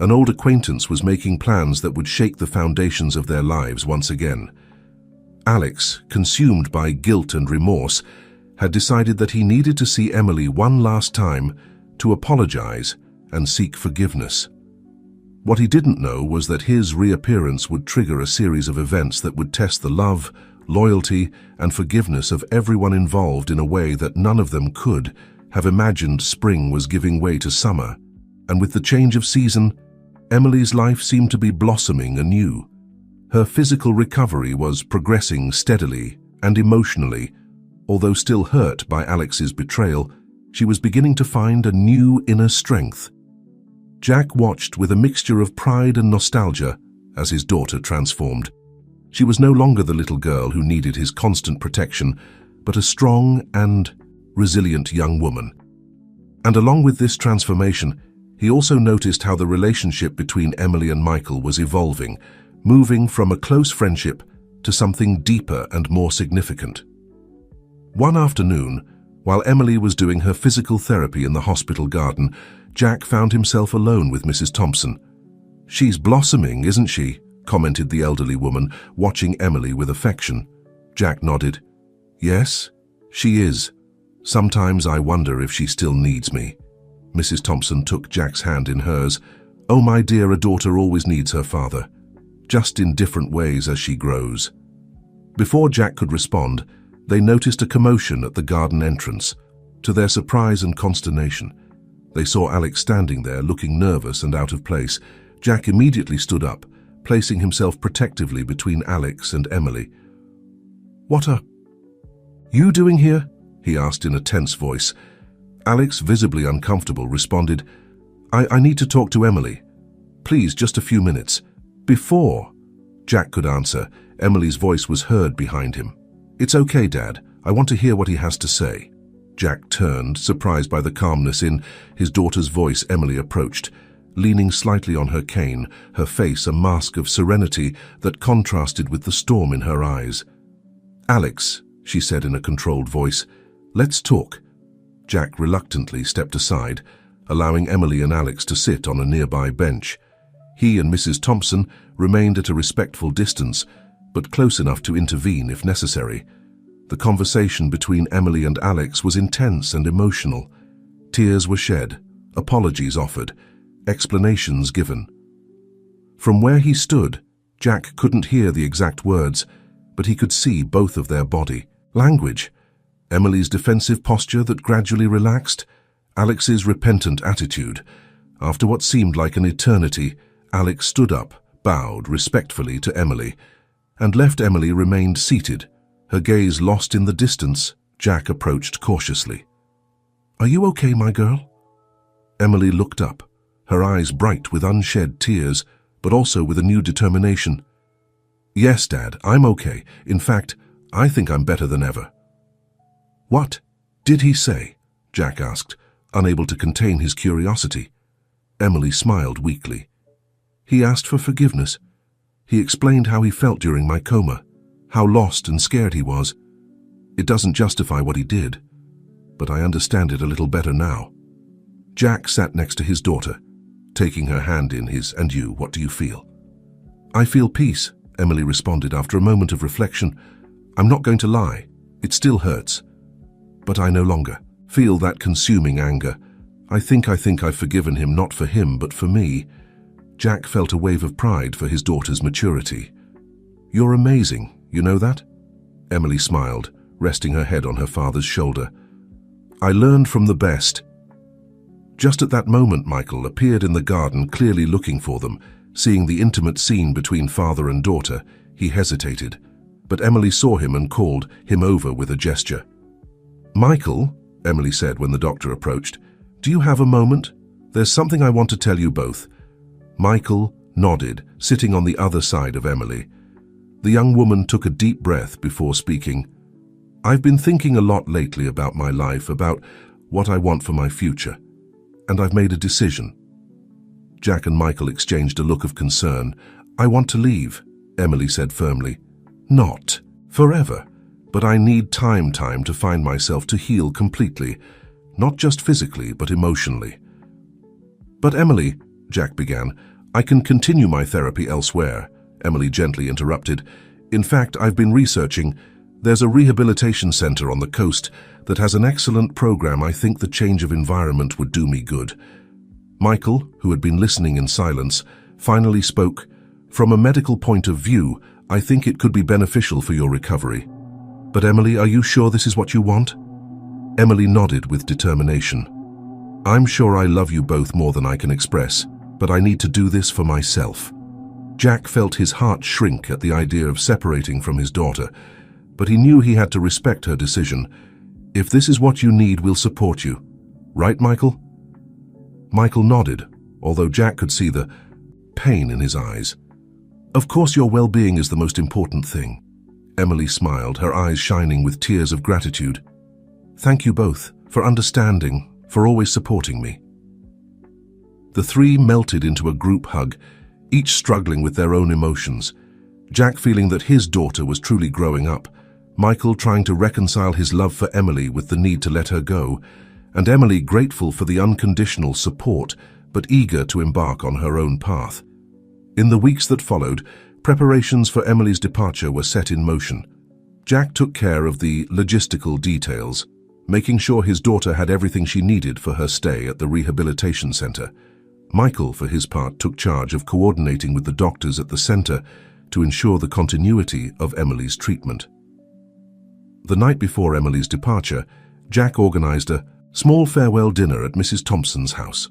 [SPEAKER 1] an old acquaintance was making plans that would shake the foundations of their lives once again. Alex, consumed by guilt and remorse, had decided that he needed to see Emily one last time to apologize and seek forgiveness. What he didn't know was that his reappearance would trigger a series of events that would test the love, loyalty, and forgiveness of everyone involved in a way that none of them could have imagined. Spring was giving way to summer, and with the change of season, Emily's life seemed to be blossoming anew. Her physical recovery was progressing steadily, and emotionally, although still hurt by Alex's betrayal, she was beginning to find a new inner strength. Jack watched with a mixture of pride and nostalgia as his daughter transformed. She was no longer the little girl who needed his constant protection, but a strong and resilient young woman. And along with this transformation, he also noticed how the relationship between Emily and Michael was evolving, moving from a close friendship to something deeper and more significant. One afternoon, while Emily was doing her physical therapy in the hospital garden, Jack found himself alone with Mrs. Thompson. "She's blossoming, isn't she?" commented the elderly woman, watching Emily with affection. Jack nodded. "Yes, she is. Sometimes I wonder if she still needs me." Mrs. Thompson took Jack's hand in hers. "Oh, my dear, a daughter always needs her father, just in different ways as she grows." Before Jack could respond, they noticed a commotion at the garden entrance. To their surprise and consternation, they saw Alex standing there, looking nervous and out of place. Jack immediately stood up, placing himself protectively between Alex and Emily. "What are you doing here?" he asked in a tense voice. Alex, visibly uncomfortable, responded, I need to talk to Emily. Please, just a few minutes." "Before Jack could answer, Emily's voice was heard behind him. "It's okay, Dad. I want to hear what he has to say." Jack turned, surprised by the calmness in his daughter's voice. Emily approached, leaning slightly on her cane, her face a mask of serenity that contrasted with the storm in her eyes. "Alex," she said in a controlled voice, "let's talk." Jack reluctantly stepped aside, allowing Emily and Alex to sit on a nearby bench. He and Mrs. Thompson remained at a respectful distance, but close enough to intervene if necessary. The conversation between Emily and Alex was intense and emotional. Tears were shed, apologies offered, explanations given. From where he stood, Jack couldn't hear the exact words, but he could see both of their body language. Emily's defensive posture that gradually relaxed, Alex's repentant attitude. After what seemed like an eternity, Alex stood up, bowed respectfully to Emily, and left Emily remained seated, her gaze lost in the distance. Jack approached cautiously. "Are you okay, my girl?" Emily looked up, her eyes bright with unshed tears, but also with a new determination. "Yes, Dad, I'm okay. In fact, I think I'm better than ever." "What did he say?" Jack asked, unable to contain his curiosity. Emily smiled weakly. "He asked for forgiveness. He explained how he felt during my coma, how lost and scared he was. It doesn't justify what he did, but I understand it a little better now." Jack sat next to his daughter, taking her hand in his. "And you, what do you feel?" "I feel peace," Emily responded after a moment of reflection. "I'm not going to lie, it still hurts. But I no longer feel that consuming anger. I think I've forgiven him, not for him, but for me." Jack felt a wave of pride for his daughter's maturity. "You're amazing, you know that?" Emily smiled, resting her head on her father's shoulder. "I learned from the best." Just at that moment, Michael appeared in the garden, clearly looking for them. Seeing the intimate scene between father and daughter, he hesitated, but Emily saw him and called him over with a gesture. "Michael," Emily said when the doctor approached, "do you have a moment? There's something I want to tell you both." Michael nodded, sitting on the other side of Emily. The young woman took a deep breath before speaking. "I've been thinking a lot lately about my life, about what I want for my future, and I've made a decision." Jack and Michael exchanged a look of concern. "I want to leave," Emily said firmly. "Not forever, but I need time to find myself, to heal completely, not just physically, but emotionally." "But Emily," Jack began, "I can continue my therapy elsewhere," Emily gently interrupted. "In fact, I've been researching. There's a rehabilitation center on the coast that has an excellent program. I think the change of environment would do me good." Michael, who had been listening in silence, finally spoke. "From a medical point of view, I think it could be beneficial for your recovery. But Emily, are you sure this is what you want? Emily nodded with determination. I'm sure I love you both more than I can express, but I need to do this for myself. Jack felt his heart shrink at the idea of separating from his daughter, but he knew he had to respect her decision. If this is what you need, we'll support you. Right, Michael? Michael nodded, although Jack could see the pain in his eyes. Of course, your well-being is the most important thing. Emily smiled, her eyes shining with tears of gratitude. Thank you both for understanding, for always supporting me. The three melted into a group hug, each struggling with their own emotions. Jack feeling that his daughter was truly growing up, Michael trying to reconcile his love for Emily with the need to let her go, and Emily grateful for the unconditional support, but eager to embark on her own path. In the weeks that followed, preparations for Emily's departure were set in motion. Jack took care of the logistical details, making sure his daughter had everything she needed for her stay at the rehabilitation center. Michael, for his part, took charge of coordinating with the doctors at the center to ensure the continuity of Emily's treatment. The night before Emily's departure, Jack organized a small farewell dinner at Mrs. Thompson's house.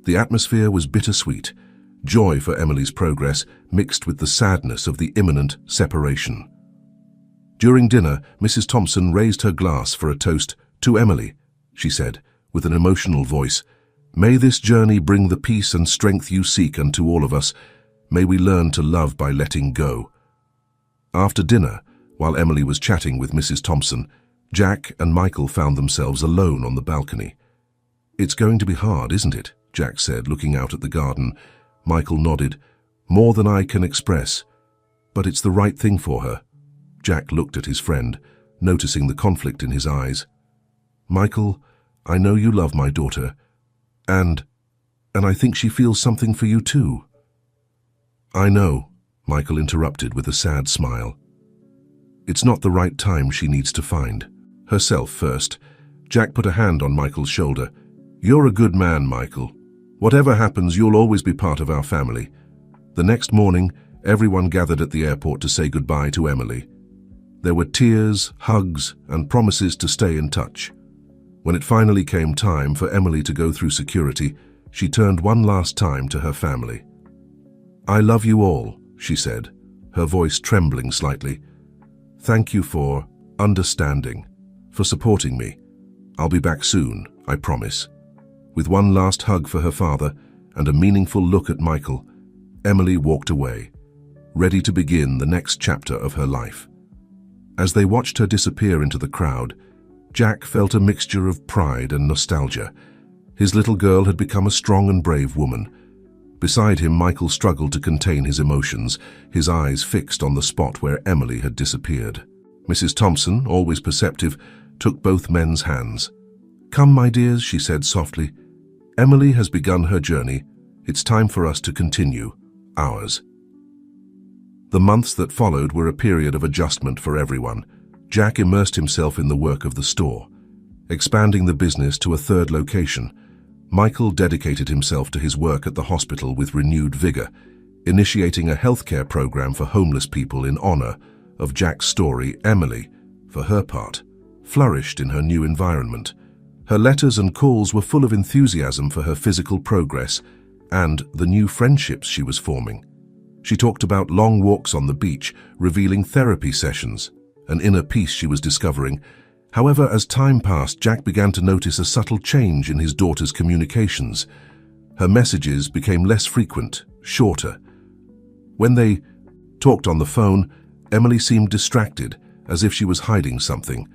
[SPEAKER 1] The atmosphere was bittersweet, joy for Emily's progress mixed with the sadness of the imminent separation. During dinner, Mrs. Thompson raised her glass for a toast to Emily. She said, with an emotional voice, "May this journey bring the peace and strength you seek unto all of us. May we learn to love by letting go." After dinner, while Emily was chatting with Mrs. Thompson, Jack and Michael found themselves alone on the balcony. "It's going to be hard, isn't it?" Jack said, looking out at the garden. Michael nodded. "More than I can express. But it's the right thing for her." Jack looked at his friend, noticing the conflict in his eyes. "Michael, I know you love my daughter, and I think she feels something for you too." "I know," Michael interrupted with a sad smile. "It's not the right time she needs to find herself first." Jack put a hand on Michael's shoulder. "You're a good man, Michael. Whatever happens, you'll always be part of our family." The next morning, everyone gathered at the airport to say goodbye to Emily. There were tears, hugs, and promises to stay in touch. When it finally came time for Emily to go through security, she turned one last time to her family. "I love you all," she said, her voice trembling slightly. "Thank you for understanding, for supporting me. I'll be back soon, I promise." With one last hug for her father and a meaningful look at Michael, Emily walked away, ready to begin the next chapter of her life. As they watched her disappear into the crowd, Jack felt a mixture of pride and nostalgia. His little girl had become a strong and brave woman. Beside him, Michael struggled to contain his emotions, his eyes fixed on the spot where Emily had disappeared. Mrs. Thompson, always perceptive, took both men's hands. "Come, my dears," she said softly. "Emily has begun her journey. It's time for us to continue ours." The months that followed were a period of adjustment for everyone. Jack immersed himself in the work of the store, expanding the business to a third location. Michael dedicated himself to his work at the hospital with renewed vigor, initiating a healthcare program for homeless people in honor of Jack's story. Emily, for her part, flourished in her new environment. Her letters and calls were full of enthusiasm for her physical progress and the new friendships she was forming. She talked about long walks on the beach, revealing therapy sessions, an inner peace she was discovering. However, as time passed, Jack began to notice a subtle change in his daughter's communications. Her messages became less frequent, shorter. When they talked on the phone, Emily seemed distracted, as if she was hiding something.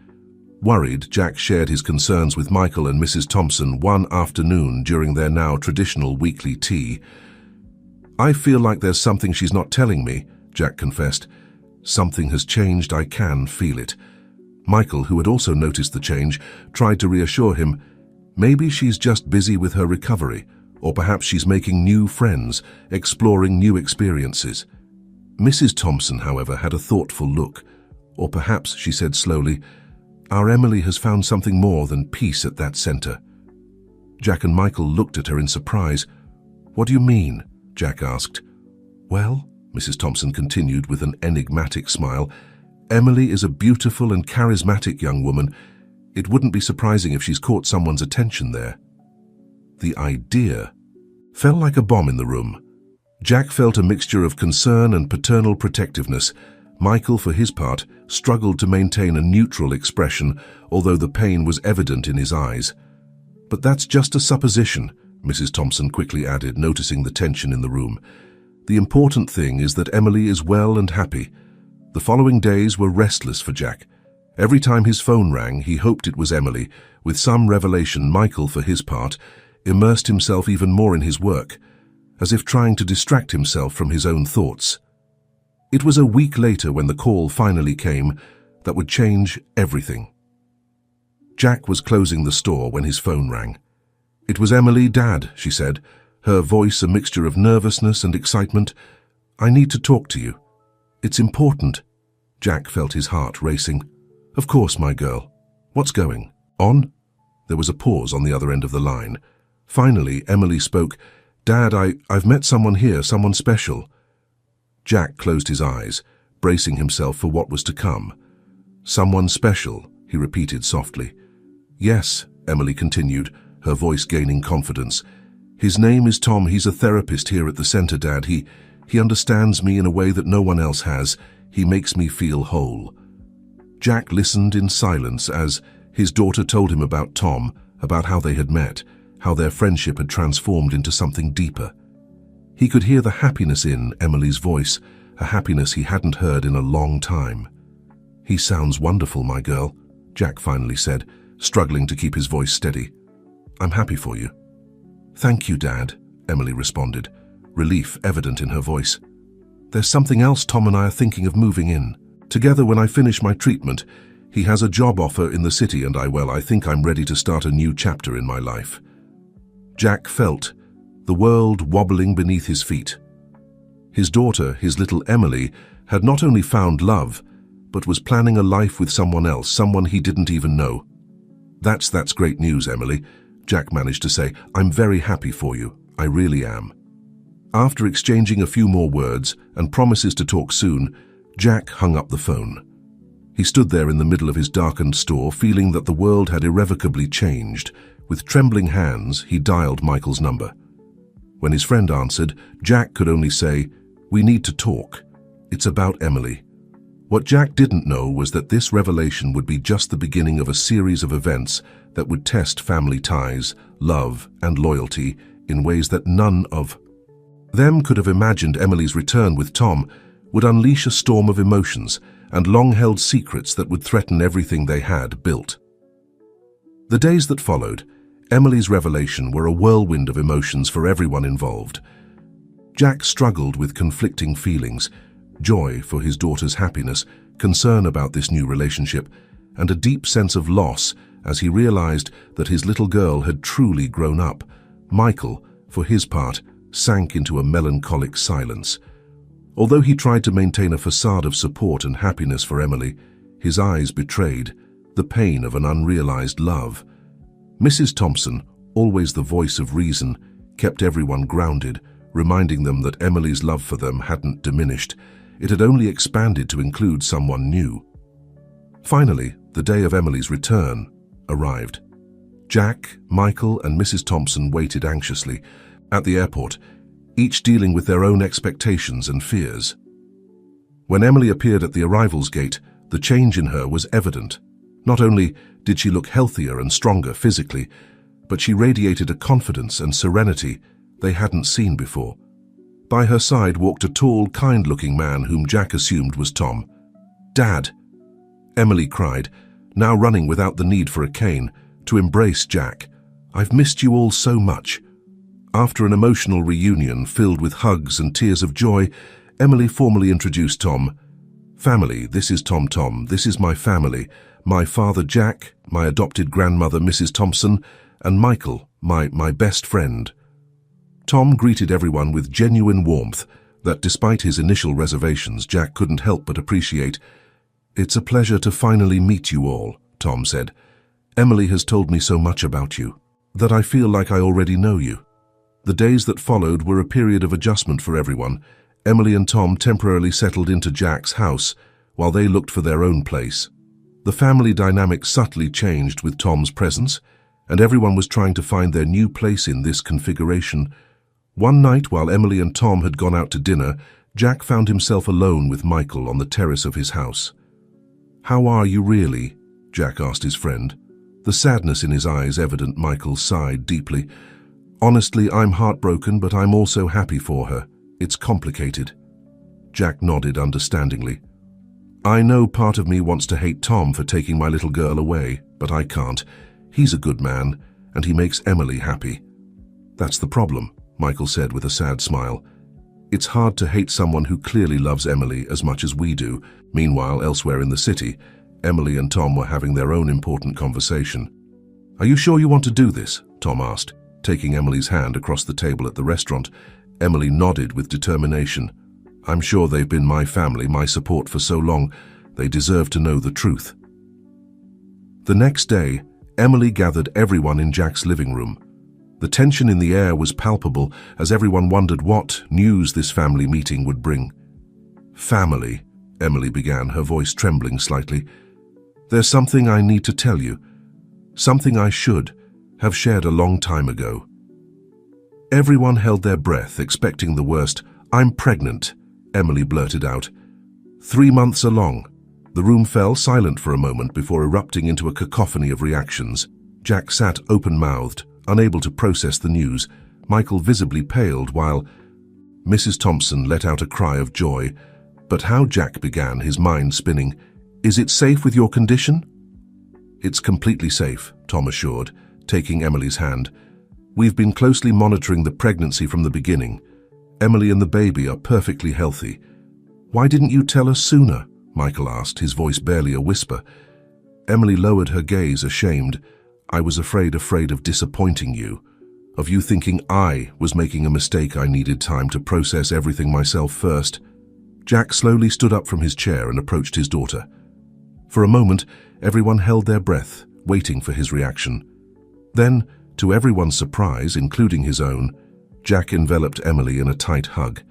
[SPEAKER 1] Worried, Jack shared his concerns with Michael and Mrs. Thompson one afternoon during their now traditional weekly tea. "I feel like there's something she's not telling me," Jack confessed. "Something has changed, I can feel it." Michael, who had also noticed the change, tried to reassure him. "Maybe she's just busy with her recovery, or perhaps she's making new friends, exploring new experiences." Mrs. Thompson, however, had a thoughtful look. "Or perhaps," she said slowly, "our Emily has found something more than peace at that center." Jack and Michael looked at her in surprise. "What do you mean?" Jack asked. "Well," Mrs. Thompson continued with an enigmatic smile. "Emily is a beautiful and charismatic young woman. It wouldn't be surprising if she's caught someone's attention there." The idea fell like a bomb in the room. Jack felt a mixture of concern and paternal protectiveness. Michael, for his part, struggled to maintain a neutral expression, although the pain was evident in his eyes. "But that's just a supposition," Mrs. Thompson quickly added, noticing the tension in the room. "The important thing is that Emily is well and happy." The following days were restless for Jack. Every time his phone rang, he hoped it was Emily. With some revelation, Michael, for his part, immersed himself even more in his work, as if trying to distract himself from his own thoughts. It was a week later when the call finally came that would change everything. Jack was closing the store when his phone rang. "It was Emily, Dad," she said, her voice a mixture of nervousness and excitement. "I need to talk to you. It's important." Jack felt his heart racing. "Of course, my girl. What's going on?" There was a pause on the other end of the line. Finally, Emily spoke. "Dad, I've met someone here, someone special." Jack closed his eyes, bracing himself for what was to come. "Someone special," he repeated softly. "Yes," Emily continued, her voice gaining confidence. "His name is Tom. He's a therapist here at the center, Dad. He understands me in a way that no one else has. He makes me feel whole." Jack listened in silence as his daughter told him about Tom, about how they had met, how their friendship had transformed into something deeper. He could hear the happiness in Emily's voice, a happiness he hadn't heard in a long time. "He sounds wonderful, my girl," Jack finally said, struggling to keep his voice steady. "I'm happy for you." "Thank you, Dad," Emily responded, relief evident in her voice. "There's something else. Tom and I are thinking of moving in together when I finish my treatment. He has a job offer in the city and I think I'm ready to start a new chapter in my life." Jack felt the world wobbling beneath his feet. His daughter, his little Emily, had not only found love, but was planning a life with someone else, someone he didn't even know. That's great news, Emily," Jack managed to say. "I'm very happy for you. I really am." After exchanging a few more words and promises to talk soon, Jack hung up the phone. He stood there in the middle of his darkened store, feeling that the world had irrevocably changed. With trembling hands, he dialed Michael's number. When his friend answered, Jack could only say, "We need to talk. It's about Emily." What Jack didn't know was that this revelation would be just the beginning of a series of events that would test family ties, love, and loyalty in ways that none of them could have imagined. Emily's return with Tom would unleash a storm of emotions and long-held secrets that would threaten everything they had built. The days that followed, Emily's revelation were a whirlwind of emotions for everyone involved. Jack struggled with conflicting feelings, joy for his daughter's happiness, concern about this new relationship, and a deep sense of loss as he realized that his little girl had truly grown up. Michael, for his part, sank into a melancholic silence. Although he tried to maintain a facade of support and happiness for Emily, his eyes betrayed the pain of an unrealized love. Mrs. Thompson, always the voice of reason, kept everyone grounded, reminding them that Emily's love for them hadn't diminished. It had only expanded to include someone new. Finally, the day of Emily's return arrived. Jack, Michael, and Mrs. Thompson waited anxiously at the airport, each dealing with their own expectations and fears. When Emily appeared at the arrivals gate, the change in her was evident. Not only did she look healthier and stronger physically, but she radiated a confidence and serenity they hadn't seen before. By her side walked a tall, kind-looking man whom Jack assumed was Tom. "Dad!" Emily cried, now running without the need for a cane, to embrace Jack. "I've missed you all so much." After an emotional reunion filled with hugs and tears of joy, Emily formally introduced Tom. "Family, this is Tom. This is my family. My father Jack, my adopted grandmother Mrs. Thompson, and Michael, my best friend." Tom greeted everyone with genuine warmth that, despite his initial reservations, Jack couldn't help but appreciate. "It's a pleasure to finally meet you all," Tom said. "Emily has told me so much about you that I feel like I already know you." The days that followed were a period of adjustment for everyone. Emily and Tom temporarily settled into Jack's house while they looked for their own place. The family dynamic subtly changed with Tom's presence, and everyone was trying to find their new place in this configuration. One night, while Emily and Tom had gone out to dinner, Jack found himself alone with Michael on the terrace of his house. "How are you really?" Jack asked his friend. The sadness in his eyes evident. Michael sighed deeply. "Honestly, I'm heartbroken, but I'm also happy for her. It's complicated." Jack nodded understandingly. "I know part of me wants to hate Tom for taking my little girl away, but I can't. He's a good man, and he makes Emily happy." "That's the problem," Michael said with a sad smile. "It's hard to hate someone who clearly loves Emily as much as we do." Meanwhile, elsewhere in the city, Emily and Tom were having their own important conversation. "Are you sure you want to do this?" Tom asked, taking Emily's hand across the table at the restaurant. Emily nodded with determination. "I'm sure they've been my family, my support for so long. They deserve to know the truth." The next day, Emily gathered everyone in Jack's living room. The tension in the air was palpable as everyone wondered what news this family meeting would bring. "Family," Emily began, her voice trembling slightly. "There's something I need to tell you. Something I should have shared a long time ago." Everyone held their breath, expecting the worst. "I'm pregnant," Emily blurted out. 3 months along. The room fell silent for a moment before erupting into a cacophony of reactions. Jack sat open-mouthed, unable to process the news. Michael visibly paled while Mrs. Thompson let out a cry of joy. But how Jack began, his mind spinning. "Is it safe with your condition?" "It's completely safe," Tom assured, taking Emily's hand. "We've been closely monitoring the pregnancy from the beginning. Emily and the baby are perfectly healthy." "Why didn't you tell us sooner?" Michael asked, his voice barely a whisper. Emily lowered her gaze, ashamed. "I was afraid of disappointing you, of you thinking I was making a mistake. I needed time to process everything myself first." Jack slowly stood up from his chair and approached his daughter. For a moment, everyone held their breath, waiting for his reaction. Then, to everyone's surprise, including his own, Jack enveloped Emily in a tight hug.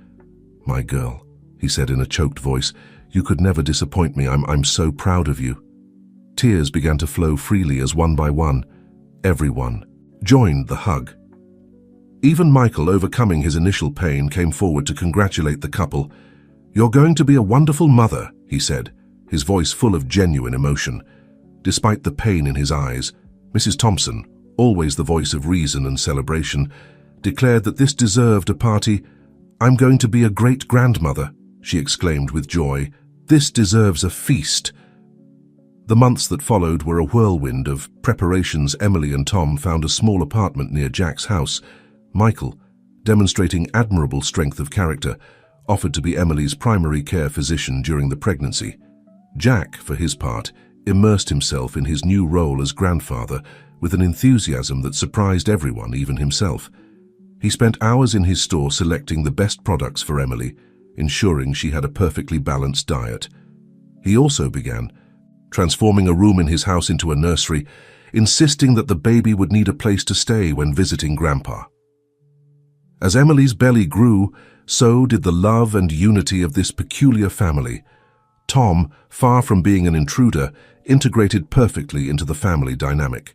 [SPEAKER 1] "My girl," he said in a choked voice, "you could never disappoint me. I'm so proud of you." Tears began to flow freely as one by one, everyone joined the hug. Even Michael, overcoming his initial pain, came forward to congratulate the couple. "You're going to be a wonderful mother," he said, his voice full of genuine emotion. Despite the pain in his eyes, Mrs. Thompson, always the voice of reason and celebration, declared that this deserved a party. "I'm going to be a great grandmother," she exclaimed with joy. "This deserves a feast." The months that followed were a whirlwind of preparations. Emily and Tom found a small apartment near Jack's house. Michael, demonstrating admirable strength of character, offered to be Emily's primary care physician during the pregnancy. Jack, for his part, immersed himself in his new role as grandfather with an enthusiasm that surprised everyone, even himself. He spent hours in his store selecting the best products for Emily, ensuring she had a perfectly balanced diet. He also began transforming a room in his house into a nursery, insisting that the baby would need a place to stay when visiting Grandpa. As Emily's belly grew, so did the love and unity of this peculiar family. Tom, far from being an intruder, integrated perfectly into the family dynamic.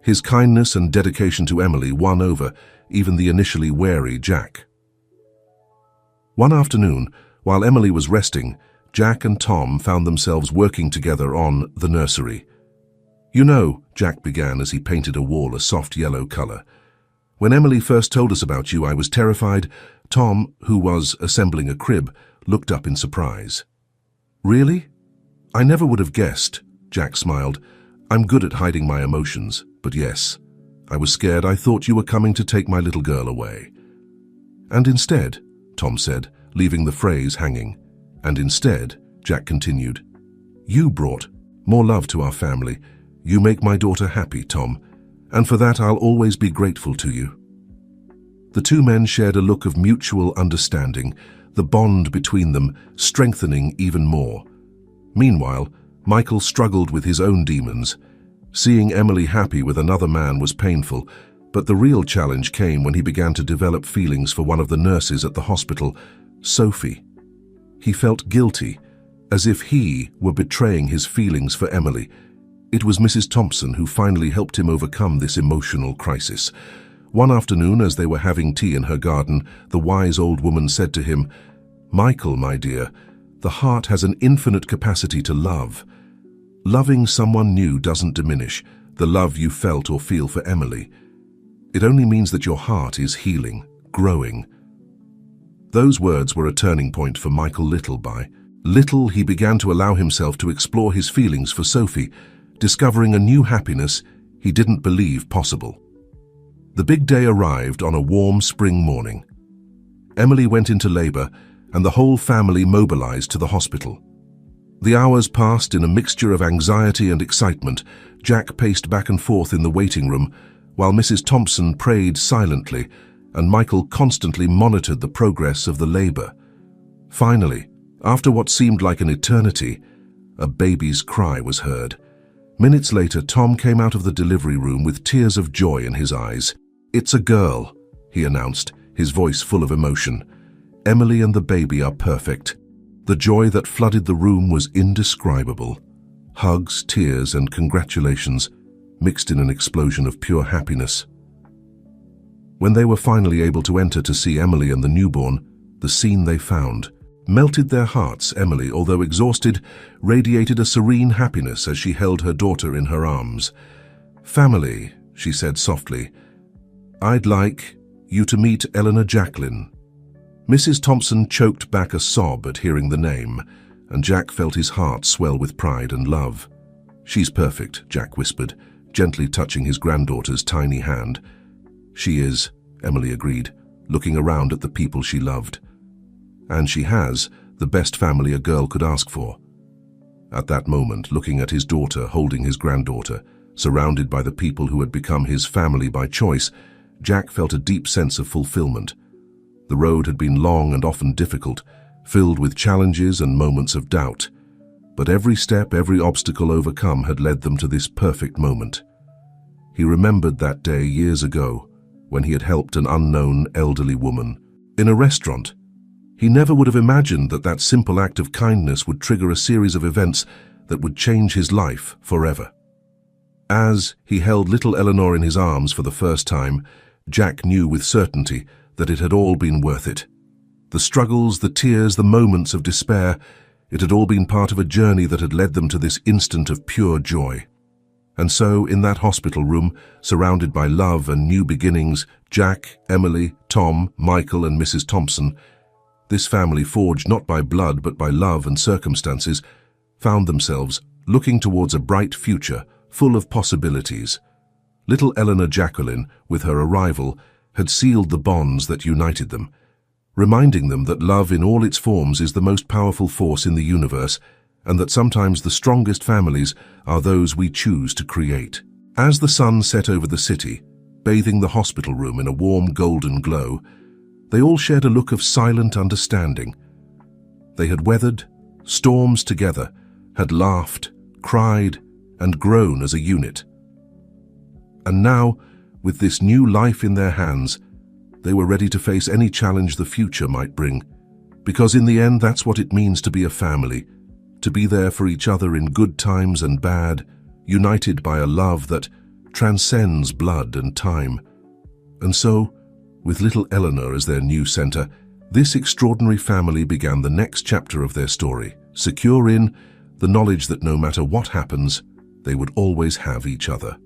[SPEAKER 1] His kindness and dedication to Emily won over even the initially wary Jack. One afternoon, while Emily was resting, Jack and Tom found themselves working together on the nursery. "You know," Jack began as he painted a wall a soft yellow color, "when Emily first told us about you, I was terrified." Tom, who was assembling a crib, looked up in surprise. "Really? I never would have guessed," Jack smiled. "I'm good at hiding my emotions, but yes, I was scared. I thought you were coming to take my little girl away." "And instead," Tom said, leaving the phrase hanging. "And instead," Jack continued, "you brought more love to our family. You make my daughter happy, Tom, and for that I'll always be grateful to you." The two men shared a look of mutual understanding, the bond between them strengthening even more. Meanwhile, Michael struggled with his own demons. Seeing Emily happy with another man was painful, but the real challenge came when he began to develop feelings for one of the nurses at the hospital. Sophie. He felt guilty, as if he were betraying his feelings for Emily. It was Mrs. Thompson who finally helped him overcome this emotional crisis. One afternoon, as they were having tea in her garden, the wise old woman said to him, "Michael, my dear, the heart has an infinite capacity to love. Loving someone new doesn't diminish the love you felt or feel for Emily. It only means that your heart is healing, growing." Those words were a turning point for Michael Little. By little, he began to allow himself to explore his feelings for Sophie, discovering a new happiness he didn't believe possible. The big day arrived on a warm spring morning. Emily went into labor, and the whole family mobilized to the hospital. The hours passed in a mixture of anxiety and excitement. Jack paced back and forth in the waiting room, while Mrs. Thompson prayed silently, and Michael constantly monitored the progress of the labor. Finally, after what seemed like an eternity, a baby's cry was heard. Minutes later, Tom came out of the delivery room with tears of joy in his eyes. "It's a girl," he announced, his voice full of emotion. "Emily and the baby are perfect." The joy that flooded the room was indescribable. Hugs, tears, and congratulations mixed in an explosion of pure happiness. When they were finally able to enter to see Emily and the newborn, the scene they found melted their hearts. Emily, although exhausted, radiated a serene happiness as she held her daughter in her arms. "Family," she said softly, "I'd like you to meet Eleanor Jacqueline." Mrs. Thompson choked back a sob at hearing the name, and Jack felt his heart swell with pride and love. "She's perfect," Jack whispered, gently touching his granddaughter's tiny hand. "She is," Emily agreed, looking around at the people she loved. "And she has the best family a girl could ask for." At that moment, looking at his daughter holding his granddaughter, surrounded by the people who had become his family by choice, Jack felt a deep sense of fulfillment. The road had been long and often difficult, filled with challenges and moments of doubt. But every step, every obstacle overcome had led them to this perfect moment. He remembered that day years ago, when he had helped an unknown elderly woman in a restaurant. He never would have imagined that that simple act of kindness would trigger a series of events that would change his life forever. As he held little Eleanor in his arms for the first time, Jack knew with certainty that it had all been worth it. The struggles, the tears, the moments of despair, it had all been part of a journey that had led them to this instant of pure joy. And so, in that hospital room, surrounded by love and new beginnings, Jack, Emily, Tom, Michael, and Mrs. Thompson, this family, forged not by blood but by love and circumstances, found themselves looking towards a bright future full of possibilities. Little Eleanor Jacqueline, with her arrival, had sealed the bonds that united them, reminding them that love in all its forms is the most powerful force in the universe, and that sometimes the strongest families are those we choose to create. As the sun set over the city, bathing the hospital room in a warm golden glow, they all shared a look of silent understanding. They had weathered storms together, had laughed, cried, and grown as a unit. And now, with this new life in their hands, they were ready to face any challenge the future might bring. Because in the end, that's what it means to be a family, to be there for each other in good times and bad, united by a love that transcends blood and time. And so, with little Eleanor as their new center, this extraordinary family began the next chapter of their story, secure in the knowledge that no matter what happens, they would always have each other.